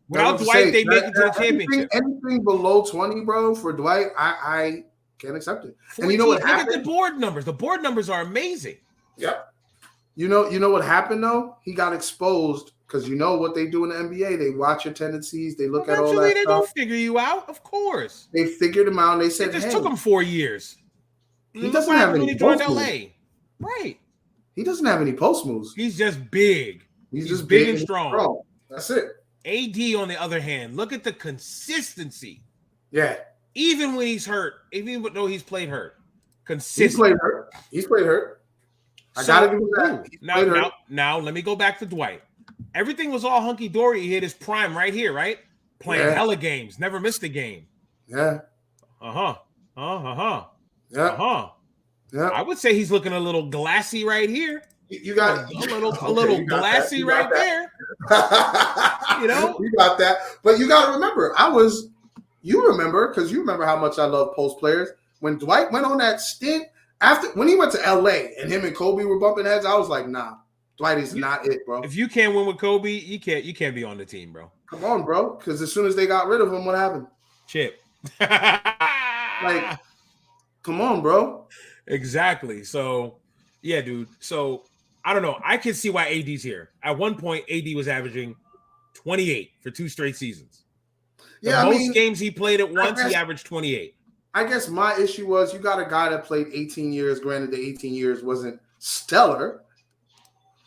Without Dwight, they make it to the championship. Anything below 20, bro, for Dwight, I can't accept it. 14, and you know what look happened? at the board numbers. The board numbers are amazing. Yep. You know what happened though? He got exposed because you know what they do in the NBA. They watch your tendencies. They look at all that Eventually, stuff. they don't figure you out, of course. They figured him out. And they said, It just took him 4 years. He doesn't have any when he joined growth LA. Right. He doesn't have any post moves. He's just big. He's just big and strong. That's it. AD, on the other hand, look at the consistency. Yeah. Even when he's hurt, even though he's played hurt, consistent. He's played hurt. I gotta give him that. Now, let me go back to Dwight. Everything was all hunky dory. He hit his prime right here, right? Playing hella games, never missed a game. Yeah. Yeah. Yeah. I would say he's looking a little glassy right here. You got a little glassy right there. You know, you got that. But you got to remember, you remember how much I love post players. When Dwight went on that stint when he went to LA and him and Kobe were bumping heads, I was like, nah, Dwight is not it, bro. If you can't win with Kobe, you can't be on the team, bro. Come on, bro. Because as soon as they got rid of him, what happened? Chip. Like, come on, bro. Exactly. So, yeah, dude. So, I don't know. I can see why AD's here. At one point, AD was averaging 28 for 2 straight seasons. Most games he played at once, he averaged 28. I guess my issue was you got a guy that played 18 years. Granted, the 18 years wasn't stellar.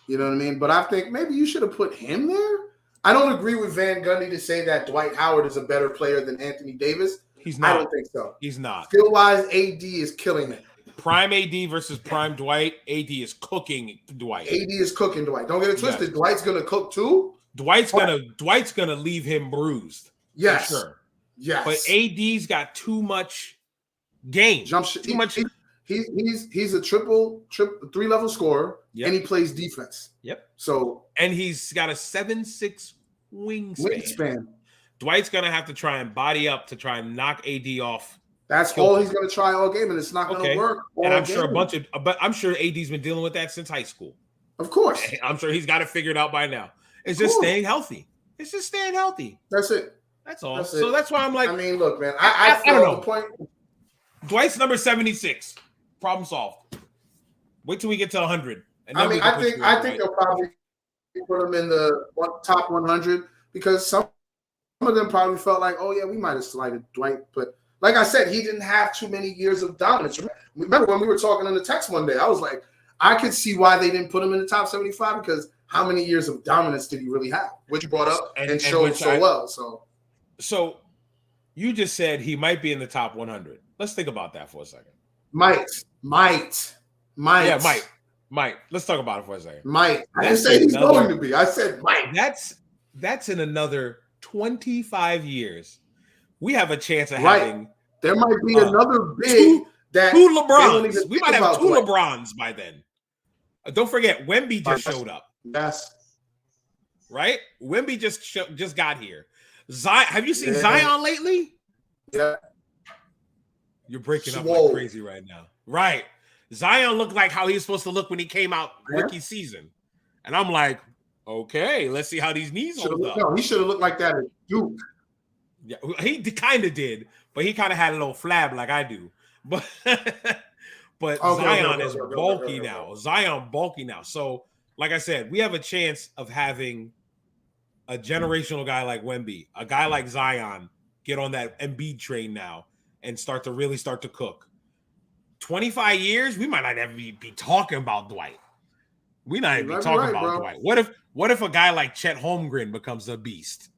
You know what I mean? But I think maybe you should have put him there. I don't agree with Van Gundy to say that Dwight Howard is a better player than Anthony Davis. He's not. I don't think so. He's not. Skill-wise, AD is killing it. Prime AD versus prime Dwight. AD is cooking Dwight. AD is cooking Dwight. Don't get it twisted. Yes. Dwight's gonna cook too. Dwight's gonna leave him bruised. Yes. For sure. Yes. But AD's got too much game. Too much. He's a triple 3-level scorer, and he plays defense. Yep. So he's got a 7'6" wingspan. Dwight's gonna have to try and body up to try and knock AD off. That's all he's gonna try all game, and it's not gonna work. And I'm sure I'm sure AD's been dealing with that since high school. Of course. I'm sure he's got it figured out by now. It's just staying healthy. It's just staying healthy. That's it. That's all. So that's why I'm like, I mean, look, man, I don't know. The point. Dwight's number 76. Problem solved. Wait till we get to 100. And then I think they'll probably put him in the top 100 because some of them probably felt like, oh yeah, we might have slighted Dwight, but like I said, he didn't have too many years of dominance. Remember when we were talking in the text one day, I was like, I could see why they didn't put him in the top 75 because how many years of dominance did he really have? Which you brought up and showed so well. So you just said he might be in the top 100. Let's think about that for a second. Might. Yeah, might. Let's talk about it for a second. Might. I didn't say he's going to be. I said might. That's in another 25 years. We have a chance of having. There might be another big two LeBrons. We might have 2 LeBrons by then. Don't forget, Wemby just showed up. Yes. Right? Wemby just got here. Zion, have you seen Zion lately? Yeah. You're breaking up like crazy right now. Right. Zion looked like how he was supposed to look when he came out rookie season. And I'm like, okay, let's see how these knees hold up. No, he should have looked like that at Duke. Yeah, he kind of did, but he kind of had a little flab like I do. But Zion is bulky now. Zion bulky now. So, like I said, we have a chance of having a generational guy like Wemby, a guy like Zion, get on that Embiid train now and start to cook. 25 years, we might not ever be talking about Dwight. We not even be talking about Dwight. What if a guy like Chet Holmgren becomes a beast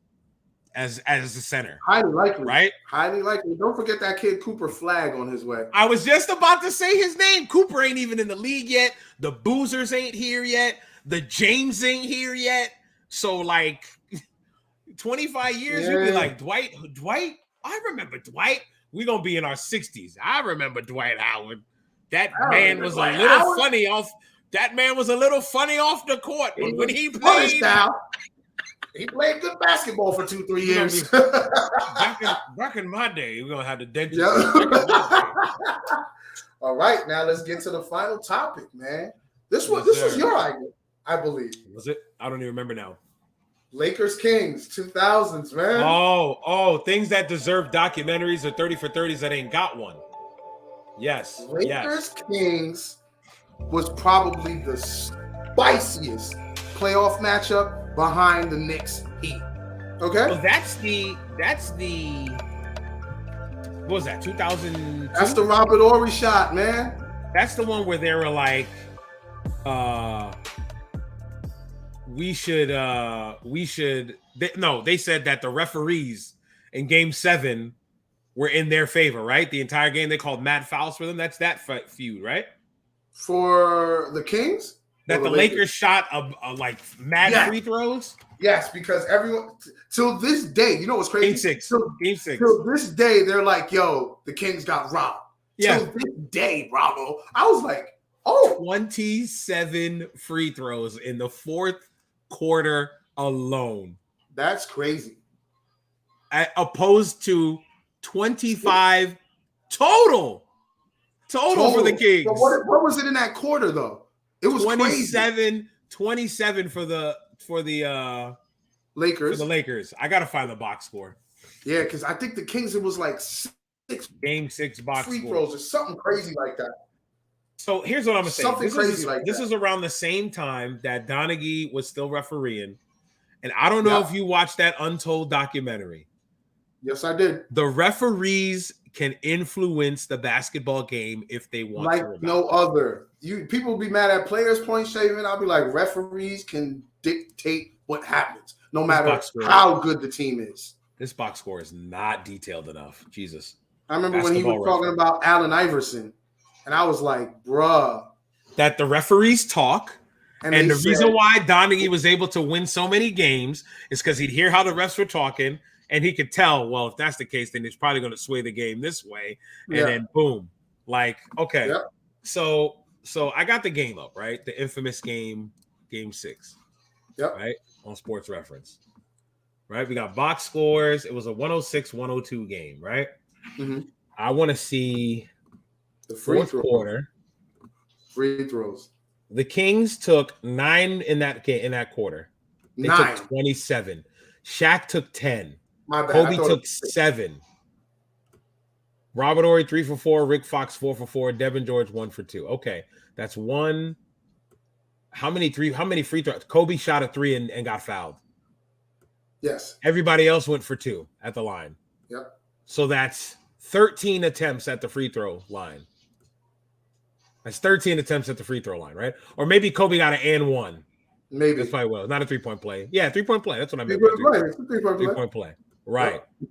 as the center? Highly likely, right? Highly likely. Don't forget that kid Cooper Flag on his way. I was just about to say his name. Cooper ain't even in the league yet. The Boozers ain't here yet. The James ain't here yet. So like 25 years, you'd be like, Dwight. I remember Dwight. We're gonna be in our 60s. I remember Dwight Howard. That man was a little funny off. That man was a little funny off the court, but when he played, he played good basketball for 2-3 years. Back in my day, we're gonna have the dentist. Yeah. All right, now let's get to the final topic, man. This was your idea, I believe. Was it? I don't even remember now. Lakers Kings 2000s, man. Oh, things that deserve documentaries or 30 for 30s that ain't got one. Yes. Lakers Kings was probably the spiciest playoff matchup behind the Knicks Heat. Okay? Well, that's the what was that, 2002? That's the Robert Horry shot, man. That's the one where they were like, They said that the referees in game 7 were in their favor, right? The entire game they called mad fouls for them. That's that feud, right? For the Kings? That the Lakers shot like mad free throws? Yes, because everyone till this day, you know what's crazy? Game 6. Till this day, they're like, yo, the Kings got robbed. Yeah. Till this day, Bravo. I was like, oh. 27 free throws in the fourth quarter alone. That's crazy. Opposed to 25 total for the Kings. But what was it in that quarter though? It was 27 for the Lakers. For the Lakers. I gotta find the box score. Yeah, because I think the Kings, it was like 6 game 6 box free score. throws or something crazy like that. So here's what I'm gonna say. Something crazy like that. This is around the same time that Donaghy was still refereeing. And I don't know if you watched that Untold documentary. Yes, I did. The referees can influence the basketball game if they want like to. Like no other. People will be mad at players point shaving. I'll be like, referees can dictate what happens, no matter how good the team is. This box score is not detailed enough. Jesus. I remember when he was talking about Allen Iverson, and I was like, bruh. That the referees talk. And the reason why Donaghy was able to win so many games is because he'd hear how the refs were talking, and he could tell, well, if that's the case, then it's probably going to sway the game this way. And then boom. Like, okay. Yep. So I got the game up, right? The infamous game 6. Yep. Right? On Sports Reference. Right? We got box scores. It was a 106-102 game, right? Mm-hmm. I want to see the fourth quarter. Free throws. The Kings took 9 in that quarter. They 9. took 27. Shaq took 10. My bad. Kobe took 7. Robert Horry 3 for 4. Rick Fox 4 for 4. Devin George 1 for 2. Okay, that's 1. How many free throws? Kobe shot a 3 and got fouled. Yes. Everybody else went for 2 at the line. Yep. So that's 13 attempts at the free throw line. That's 13 attempts at the free throw line, right? Or maybe Kobe got an and 1. Maybe. That's probably well. Not a 3-point play. Yeah, 3-point play. That's what I meant. 3-point play. Right. Yep.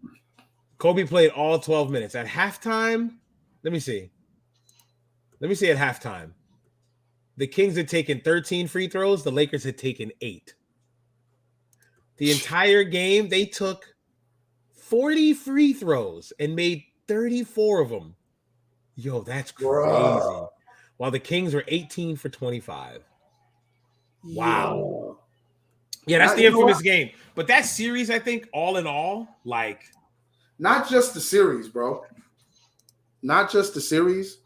Kobe played all 12 minutes. At halftime, let me see at halftime. The Kings had taken 13 free throws. The Lakers had taken 8. The entire game, they took 40 free throws and made 34 of them. Yo, that's crazy. Bruh. While the Kings were 18 for 25. Wow. Yeah, that's the infamous game. But that series, I think, all in all, like... Not just the series, bro. Not just the series.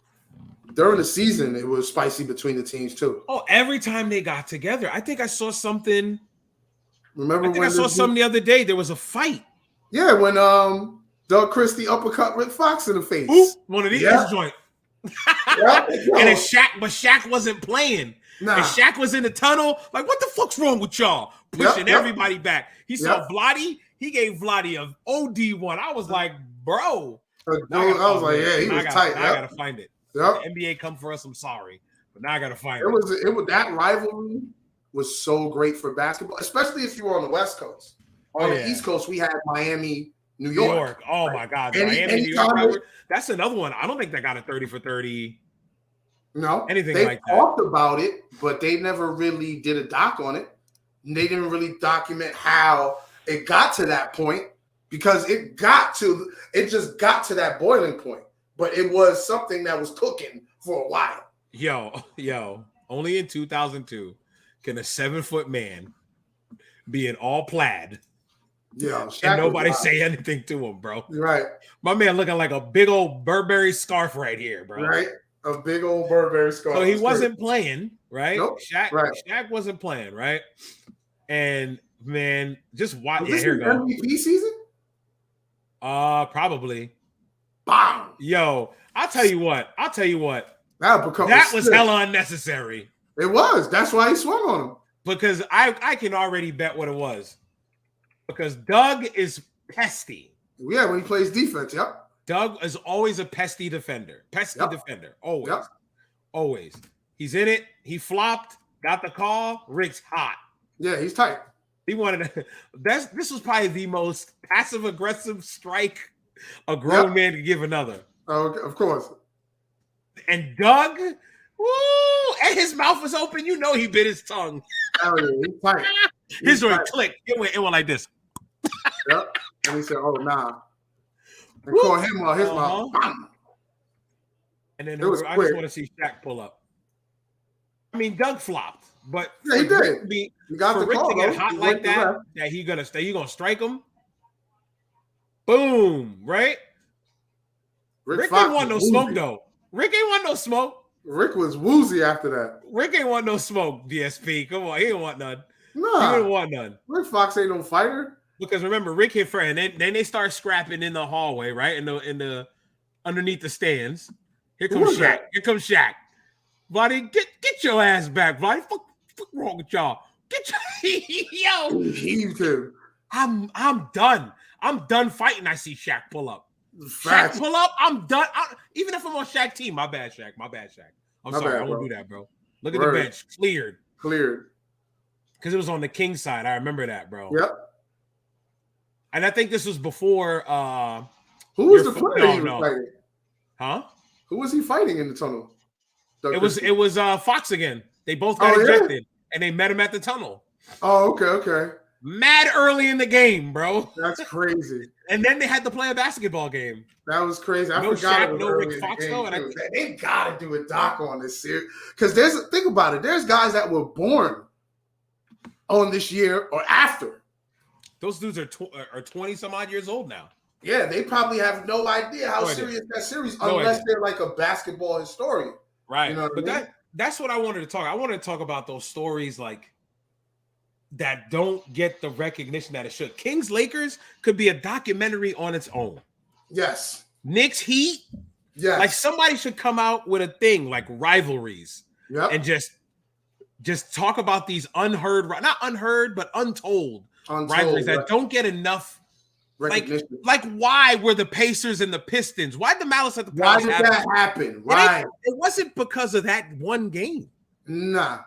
During the season, it was spicy between the teams, too. Oh, every time they got together. I think I saw something... I saw something the other day. There was a fight. Yeah, when Doug Christie uppercut Rick Fox in the face. Ooh, one of these joint. And Shaq wasn't playing. Nah. And Shaq was in the tunnel. Like, what the fuck's wrong with y'all? Pushing everybody back. He saw Vladdy. He gave Vladdy a OD1. I was like, bro. I was like, yeah, he was tight. I gotta find it. Yep. The NBA come for us. I'm sorry, but now I gotta find it. It was that rivalry was so great for basketball, especially if you were on the West Coast. On the East Coast, we had Miami, New York. Oh my God, Miami, New York. That's another one. I don't think they got a 30 for 30. No, anything like that. They talked about it, but they never really did a doc on it. And they didn't really document how it got to that point because it just got to that boiling point. But it was something that was cooking for a while. Yo, only in 2002 can a 7-foot man be in all plaid. Yeah, and nobody say anything to him, bro. Right. My man looking like a big old Burberry scarf right here, bro. Right. A big old Burberry scarf. So he wasn't playing, right? Nope. Shaq wasn't playing, right? And man, just watch. Was this here MVP season? Probably. Bam. Yo, I'll tell you what. That was hella unnecessary. It was. That's why he swung on him. Because I can already bet what it was. Because Doug is pesty. Yeah, when he plays defense, yep. Doug is always a pesty defender. Defender. Always. Yep. Always. He's in it. He flopped. Got the call. Rick's hot. Yeah, he's tight. He wanted to. This was probably the most passive aggressive strike a grown man could give another. Oh, of course. And Doug, woo, and his mouth was open. You know he bit his tongue. Hell yeah, he's tight. His joint clicked. It went like this. Yep. And he said, "Oh nah." And call him on his mouth. And then I just want to see Shaq pull up. I mean, Doug flopped, but yeah, he did. He got for the Rick call, to get though. hot He like that he gonna strike him. Boom! Right? Rick ain't want no smoke though. Rick ain't want no smoke. Rick was woozy after that. Rick ain't want no smoke. DSP, come on, he ain't want none. Nah, he didn't want none. Rick Fox ain't no fighter. Because remember, Rick hit friend, and then they start scrapping in the hallway, right? In the underneath the stands. Here comes Shaq. That? Here comes Shaq. Vladdy, get your ass back, Vladdy. Fuck wrong with y'all? Get your yo. Heaved him. I'm done. I'm done fighting. I see Shaq pull up. Facts. Shaq pull up. I'm done. Even if I'm on Shaq team, my bad, Shaq. I'm sorry. Bad, I won't bro. do that, bro. Look at the bench. Cleared. Because it was on the King side. I remember that, bro. Yep. And I think this was before. Who was the player he was fighting? Huh? Who was he fighting in the tunnel? It was Fox again. They both got ejected, and they met him at the tunnel. Oh, okay. Mad early in the game, bro. That's crazy. And then they had to play a basketball game. That was crazy. I no forgot. Shaq, no Rick Fox though. They gotta do a doc on this series because think about it. There's guys that were born on this year or after. Those dudes are 20 some odd years old now. Yeah, they probably have no idea how serious that series unless they're like a basketball historian. Right. You know what I mean? That's what I wanted to talk. I wanted to talk about those stories like that don't get the recognition that it should. Kings Lakers could be a documentary on its own. Yes. Knicks Heat. Yes. Like somebody should come out with a thing like rivalries. Yep. And just talk about these not unheard, but untold rivalries that don't get enough recognition. Like why were the Pacers and the Pistons? Why'd the Malice at the Palace happen? Why did that happen? Right. It wasn't because of that one game. Nah.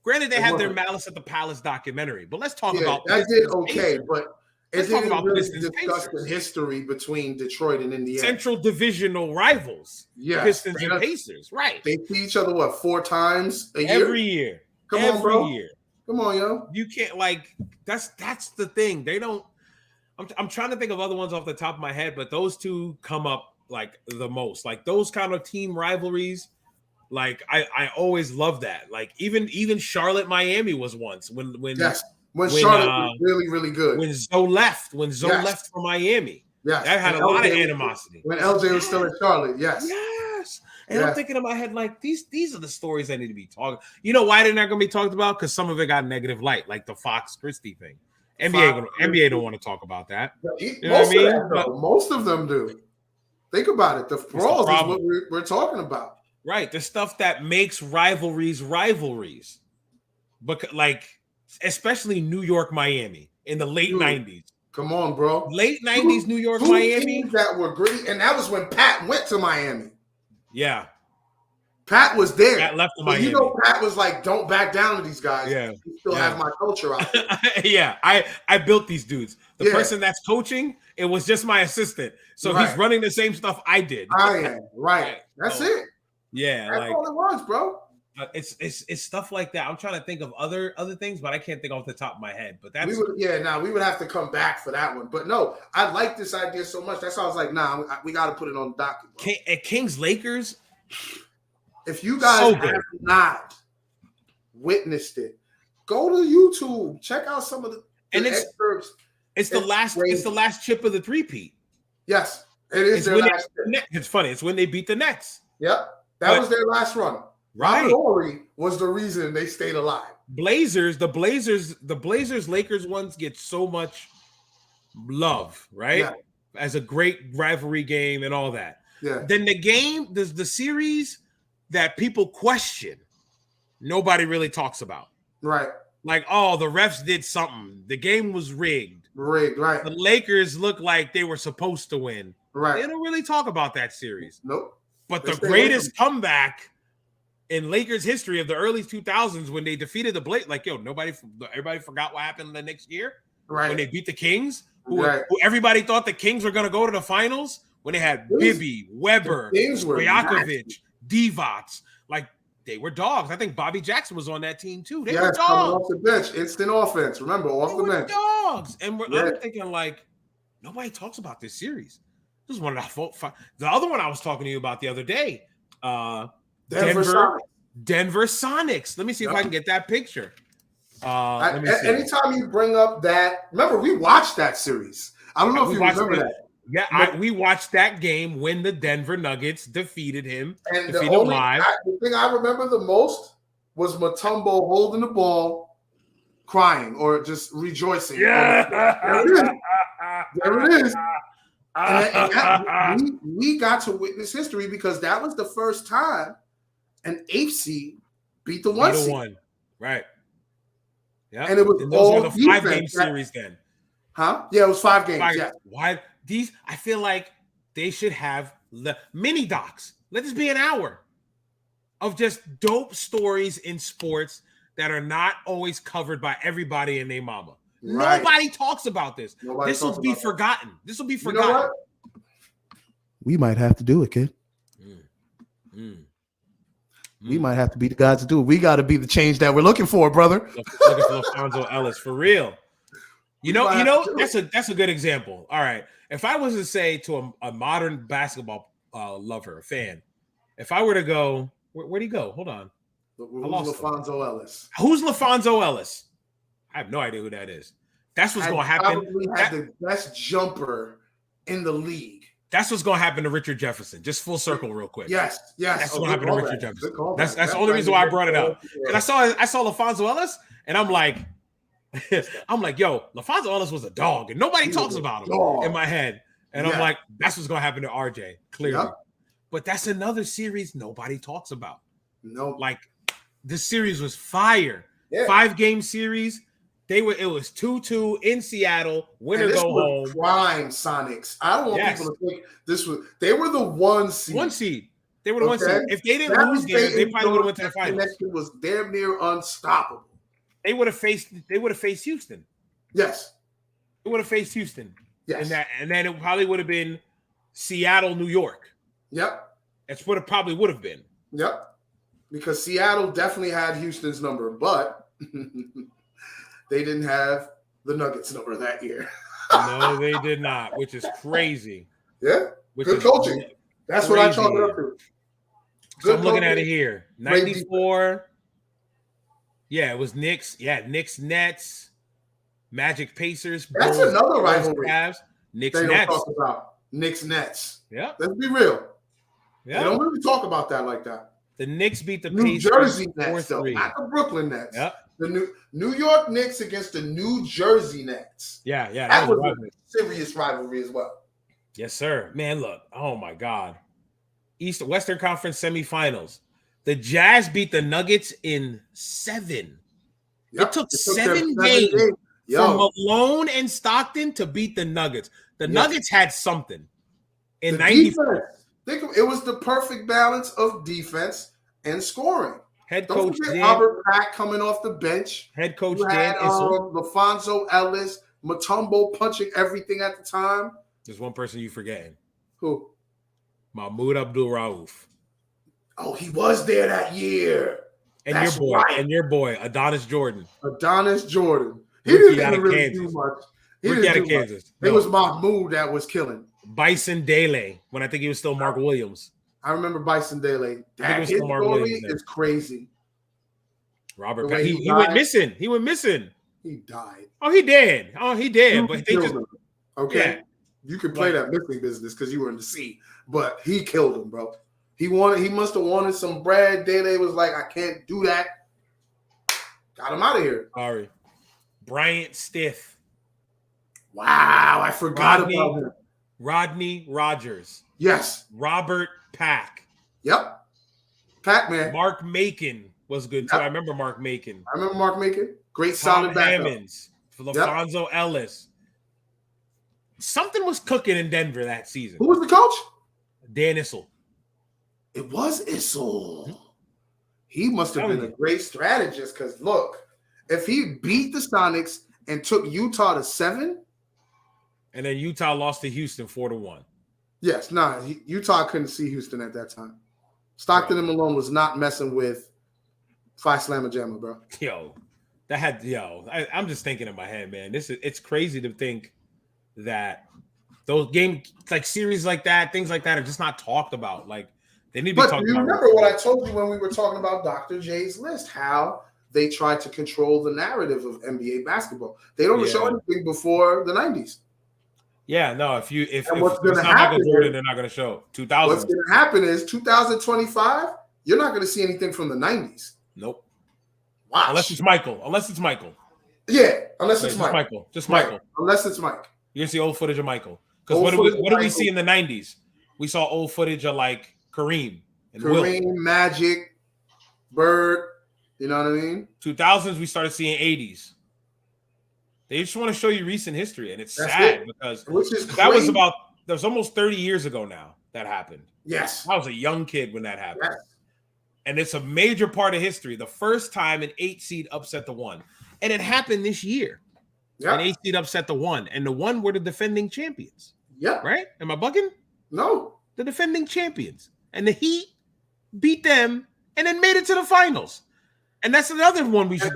Granted, they had their Malice at the Palace documentary, but let's talk about that. Did okay, Pacers. But let's it didn't really discuss the history between Detroit and Indiana. Central divisional rivals. Yeah. Pistons and Pacers. Right. They see each other 4 times a year? Every year. Come on, bro. Every year. Come on, yo. You can't that's the thing. They don't. I'm trying to think of other ones off the top of my head, but those two come up like the most. Like those kind of team rivalries. Like I always love that. Like even Charlotte Miami was once when Charlotte was really, really good. When Zoe left left for Miami. Yes. That had a lot of animosity. When LJ was still in Charlotte, yes. Yes. And I'm thinking in my head, like, these are the stories that need to be talked. You know why they're not going to be talked about? Because some of it got negative light, like the Fox Christie thing. NBA don't want to talk about that. You know what I mean? Most of them do. Think about it. The brawls is what we're talking about. Right. The stuff that makes rivalries. But like, especially New York, Miami in the late 90s. Come on, bro. Late 90s, New York, Miami. That were gritty. And that was when Pat went to Miami. Yeah. Pat was there. Pat left to Miami. You know, Pat was like, don't back down to these guys. Yeah. You still have my culture out there. Yeah. I built these dudes. The person that's coaching, it was just my assistant. So he's running the same stuff I did. I am. Right. That's it. Yeah. That's all it was, bro. It's stuff like that. I'm trying to think of other things, but I can't think off the top of my head. But that's we would have to come back for that one. But no, I like this idea so much. That's why I was like, nah, we got to put it on the docket. At Kings Lakers, if you guys have not witnessed it, go to YouTube, check out some of the excerpts. It's the last chip of the three-peat. Yes, it is their last chip. It's funny. It's when they beat the Nets. Yep, that was their last run. Right. Rivalry was the reason they stayed alive. The Blazers Lakers ones get so much love, right? Yeah. As a great rivalry game and all that. Yeah. Then the series that people question, nobody really talks about. Right. Like, oh, the refs did something. The game was rigged. Rigged, right. The Lakers looked like they were supposed to win. Right. They don't really talk about that series. Nope. But the greatest comeback in Lakers history of the early 2000s when they defeated the Blazers. Like, everybody forgot what happened the next year when they beat the Kings, who everybody thought the Kings were going to go to the finals when they had Bibby, Weber, Stojakovic, Divac. Like, they were dogs. I think Bobby Jackson was on that team too. They were dogs. Coming off the bench, instant offense. Remember, off the bench. Dogs. And I'm thinking, like, nobody talks about this series. This is one of the other one I was talking to you about the other day. Denver Sonics. Let me see if I can get that picture. Let me see. Anytime you bring up that, remember, we watched that series. I don't know if you remember that. Yeah, we watched that game when the Denver Nuggets defeated him. And the thing I remember the most was Mutombo holding the ball, crying or just rejoicing. Yeah. There it is. And we got to witness history because that was the first time an 8th seed beat the 1 seed. Right. Yeah. And it was those were the 5-game series then. Huh? Yeah, it was 5 games. Yeah. Why these? I feel like they should have the mini docs. Let this be an hour of just dope stories in sports that are not always covered by everybody and their mama. Right. Nobody talks about this. This will be forgotten. This will be forgotten. You know what? We might have to do it, kid. We might have to be the guys to do it. We got to be the change that we're looking for, brother. Looking for Alfonso Ellis for real. You know, that's a good example. All right. If I was to say to a modern basketball lover, a fan, if I were to go, where'd he go? Hold on. Who's Alfonso Ellis? Who's Alfonso Ellis? I have no idea who that is. That's what's going to happen. Probably had the best jumper in the league. That's what's going to happen to Richard Jefferson. Just full circle real quick. Yes. That's what's going to happen to Richard Jefferson. That's the only reason why I brought it up. And I saw Alfonso Ellis, and I'm like, yo, Alfonso Ellis was a dog, and nobody talks about him in my head. And I'm like, that's what's going to happen to RJ, clearly. Yep. But that's another series nobody talks about. No. Like, this series was fire. Yeah. 5-game series. It was 2-2 in Seattle. Winner go home. Prime Sonics. I don't want people to think they were the 1 seed. 1 seed. They were the 1 seed. If they didn't lose there, they probably would have went to the finals. It was damn near unstoppable. They would have faced Houston. Yes. They would have faced Houston. Yes. And then it probably would have been Seattle, New York. Yep. That's what it probably would have been. Yep. Because Seattle definitely had Houston's number, but they didn't have the Nuggets number that year. No, they did not, which is crazy. Yeah. Good coaching. That's crazy. What I chalk it up to. So I'm looking at it here. 94. Yeah, it was Knicks. Yeah, Knicks, Nets, Magic, Pacers. That's Bulls, another rivalry. Cavs, Knicks, they Nets. Don't talk about Knicks, Nets. Yeah. Let's be real. Yeah. They don't really talk about that like that. The Knicks beat the New Pacers Jersey Nets, 4-3. not the Brooklyn Nets. Yep. The New York Knicks against the New Jersey Nets. Yeah. That was a serious rivalry as well. Yes, sir. Man, look. Oh, my God. Western Conference semifinals. The Jazz beat the Nuggets in 7. It took 7 games from Malone and Stockton to beat the Nuggets. The Nuggets had something in 94. It was the perfect balance of defense and scoring. Don't forget Robert Pack coming off the bench. Head coach Dan Alfonso Ellis, Mutombo punching everything at the time. There's one person you forgetting. Who? Mahmoud Abdul-Rauf. Oh, he was there that year. And your boy, Adonis Jordan. He didn't really do much. Rookie out of Kansas. It was Mahmoud that was killing. Bison Dele, when I think he was still Mark Williams. I remember Bison Dele. His story is crazy. Robert Pack. He went missing. He died. Oh, he did. But they just okay. Yeah. You could play that missing business because you were in the sea, but he killed him, bro. He must have wanted some bread. Dele was like, I can't do that. Got him out of here. Sorry. Bryant Stiff. Wow, I forgot about him. Rodney Rogers. Yes. Robert Pack. Yep. Pac-Man. Mark Macon was good too. Yep. I remember Mark Macon. Great solid backup. Hammonds. Alfonso Ellis. Something was cooking in Denver that season. Who was the coach? Dan Issel. It was Issel. He must have been a great strategist because look, if he beat the Sonics and took Utah to 7, and then Utah lost to Houston 4-1. Yes, Utah couldn't see Houston at that time. Stockton and Malone was not messing with Phi Slamma Jamma, bro. I'm just thinking in my head, man. It's crazy to think that those games, like series like that, things like that, are just not talked about. Like they need to be talked about. But you remember what I told you when we were talking about Dr. J's list? How they tried to control the narrative of NBA basketball. They don't show anything before the 90s. Yeah, no. If what's going to happen, Jordan, they're not going to show 2000. What's going to happen is 2025. You're not going to see anything from the 90s. Nope. Watch. Unless it's Michael. Yeah, unless it's Mike. Just Michael. Right. Unless it's Mike. You're gonna see old footage of Michael. Because what did we see in the 90s? We saw old footage of like Kareem and Will. Magic, Bird. You know what I mean? 2000s, we started seeing 80s. They just want to show you recent history, and it's sad because that was almost 30 years ago now that happened. Yes. I was a young kid when that happened. Yes. And it's a major part of history. The first time an 8 seed upset the 1. And it happened this year. Yep. An 8 seed upset the 1. And the 1 were the defending champions. Yeah. Right? Am I bugging? No. The defending champions. And the Heat beat them and then made it to the finals. And that's another one we should.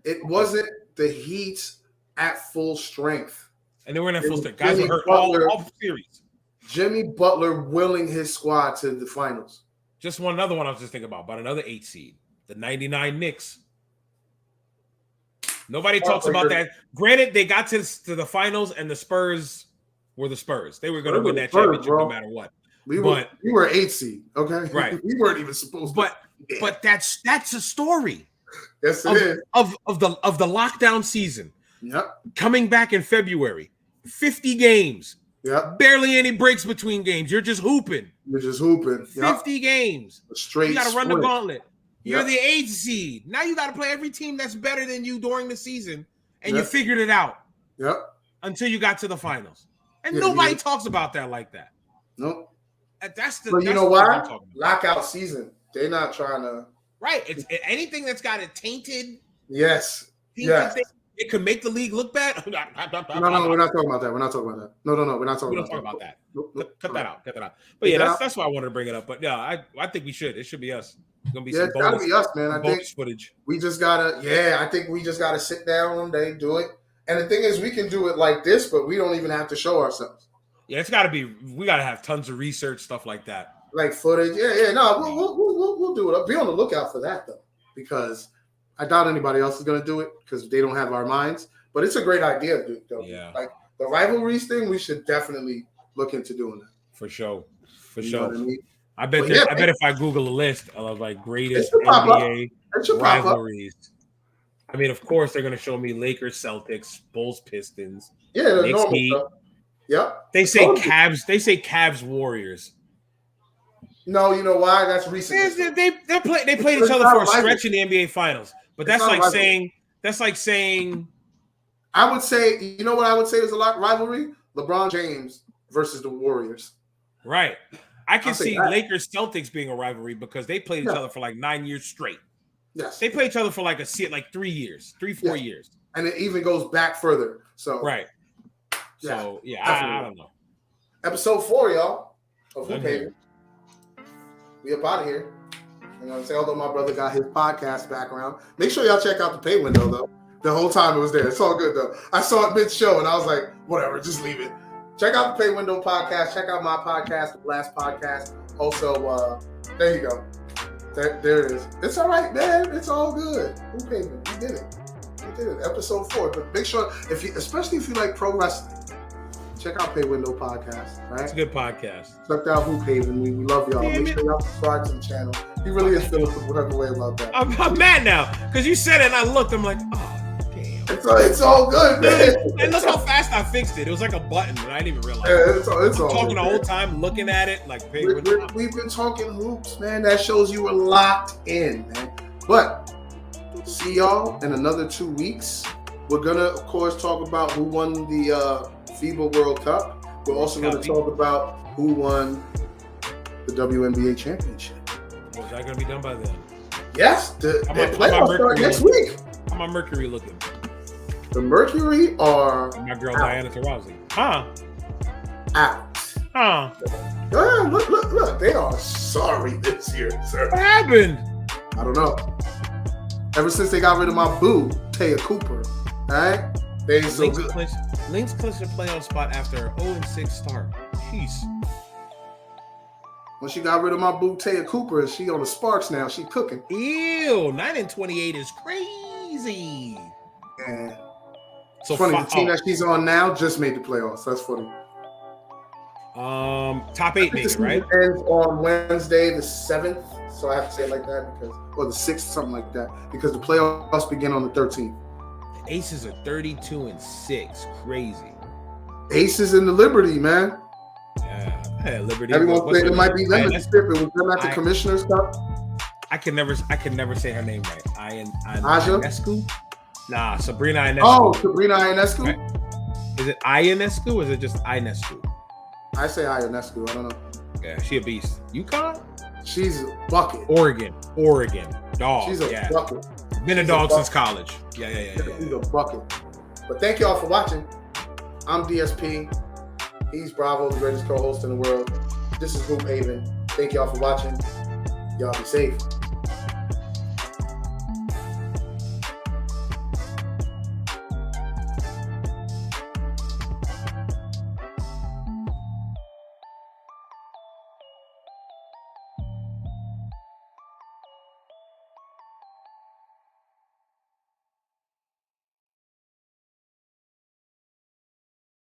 It wasn't the Heat at full strength. And they weren't at full strength. Guys were hurt all series. Jimmy Butler willing his squad to the finals. Just another one I was just thinking about another 8 seed. The 99 Knicks. Nobody talks about that. Granted, they got to the finals and the Spurs were the Spurs. They were going to win that championship no matter what. We were 8 seed, okay? Right. We weren't even supposed to. But that's a story. Yes, it is. Of the lockdown season. Yep. Coming back in February. 50 games. Yep. Barely any breaks between games. You're just hooping. You're just hooping. 50 games. Straight. You got to run the gauntlet. You're Yep. the 8th seed. Now you got to play every team that's better than you during the season, and you figured it out. Yep. Until you got to the finals, and nobody talks about that like that. Nope. But you know why? Lockout season. They're not trying to. Right. It's anything that's got it tainted. Yes. Yes. It could make the league look bad. No, we're not talking about that. We're not talking about that. No, we're not talking about that. Nope. Cut that out. But yeah, that's why I wanted to bring it up. But yeah, I think we should. It should be us. It's gonna be some it's gotta be us, man. I think footage. We just gotta. Yeah, I think we just gotta sit down one day, do it. And the thing is, we can do it like this, but we don't even have to show ourselves. Yeah, it's gotta be. We gotta have tons of research, stuff like that. Like footage. Yeah. No, we'll do it. I'll be on the lookout for that though, because I doubt anybody else is gonna do it because they don't have our minds. But it's a great idea, dude. Though. Yeah. Like the rivalries thing, we should definitely look into doing that. For sure. You know what I mean? I bet if I Google a list of like greatest NBA rivalries. I mean, of course, they're going to show me Lakers, Celtics, Bulls, Pistons. Yeah, the Knicks, normal Heat. stuff. Yep. They say Cavs. They say Cavs, Warriors. No, you know why? That's recent. They played each other for a stretch in the NBA Finals. But that's like saying. I would say, you know what I would say is a lot rivalry? LeBron James versus the Warriors. Right. I can see Lakers Celtics being a rivalry because they played each other for like 9 years straight. Yes. They played each other for like 4 years. And it even goes back further. So right. So I don't know. Episode 4, y'all, of Hoop Haven. We up out of here. You know what I'm saying? Although my brother got his podcast background. Make sure y'all check out the pay window though. The whole time it was there. It's all good though. I saw it mid-show and I was like, whatever, just leave it. Check out the Pay Window podcast. Check out my podcast, the Blast Podcast. Also, there you go. There it is. It's all right, man. It's all good. Hoop Haven. We did it. Episode 4. But make sure, especially if you like pro wrestling, check out Pay Window Podcast. Right? It's a good podcast. Check out Hoop Haven. We love y'all. Make sure y'all subscribe to the channel. He really is feeling some whatever way about that. I'm mad now because you said it and I looked. I'm like, oh. It's all good, man. And look how fast I fixed it. It was like a button, and I didn't even realize. Yeah, it's all talking good, the whole time, looking at it like. We've been talking hoops, man. That shows you were locked in, man. But see y'all in another 2 weeks. We're gonna, of course, talk about who won the FIBA World Cup. We're also gonna talk about who won the WNBA championship. Was that gonna be done by then? Yes, the playoffs start next week. How my Mercury looking? The Mercury are My girl out. Diana Taurasi. Huh? Out. Huh? Look. They are sorry this year, sir. What happened? I don't know. Ever since they got rid of my boo, Taya Cooper, all right? They ain't so good. Lynx clinched a playoff spot after an 0-6 start. Jeez. When she got rid of my boo, Taya Cooper, she on the Sparks now. She cooking. Ew, 9-28 is crazy. And So funny, the team that she's on now just made the playoffs. That's funny. Top 8 maybe, right? Ends on Wednesday the 7th, so I have to say it like that or the 6th, something like that, because the playoffs begin on the 13th. The Aces are 32-6, crazy. Aces in the Liberty, man. Yeah, Liberty. Everyone said it might be them. It was them at the Commissioner's Cup. I can never say her name right. Aja? Ionescu? Nah, Sabrina Ionescu. Oh, Sabrina Ionescu? Right. Is it Ionescu or is it just Ionescu? I say Ionescu. I don't know. Yeah, she a beast. UConn? She's a bucket. Oregon. Dog. She's a bucket. Been a dog since college. Yeah. She's a bucket. But thank y'all for watching. I'm DSP. He's Bravo, the greatest co-host in the world. This is Hoop Haven. Thank y'all for watching. Y'all be safe.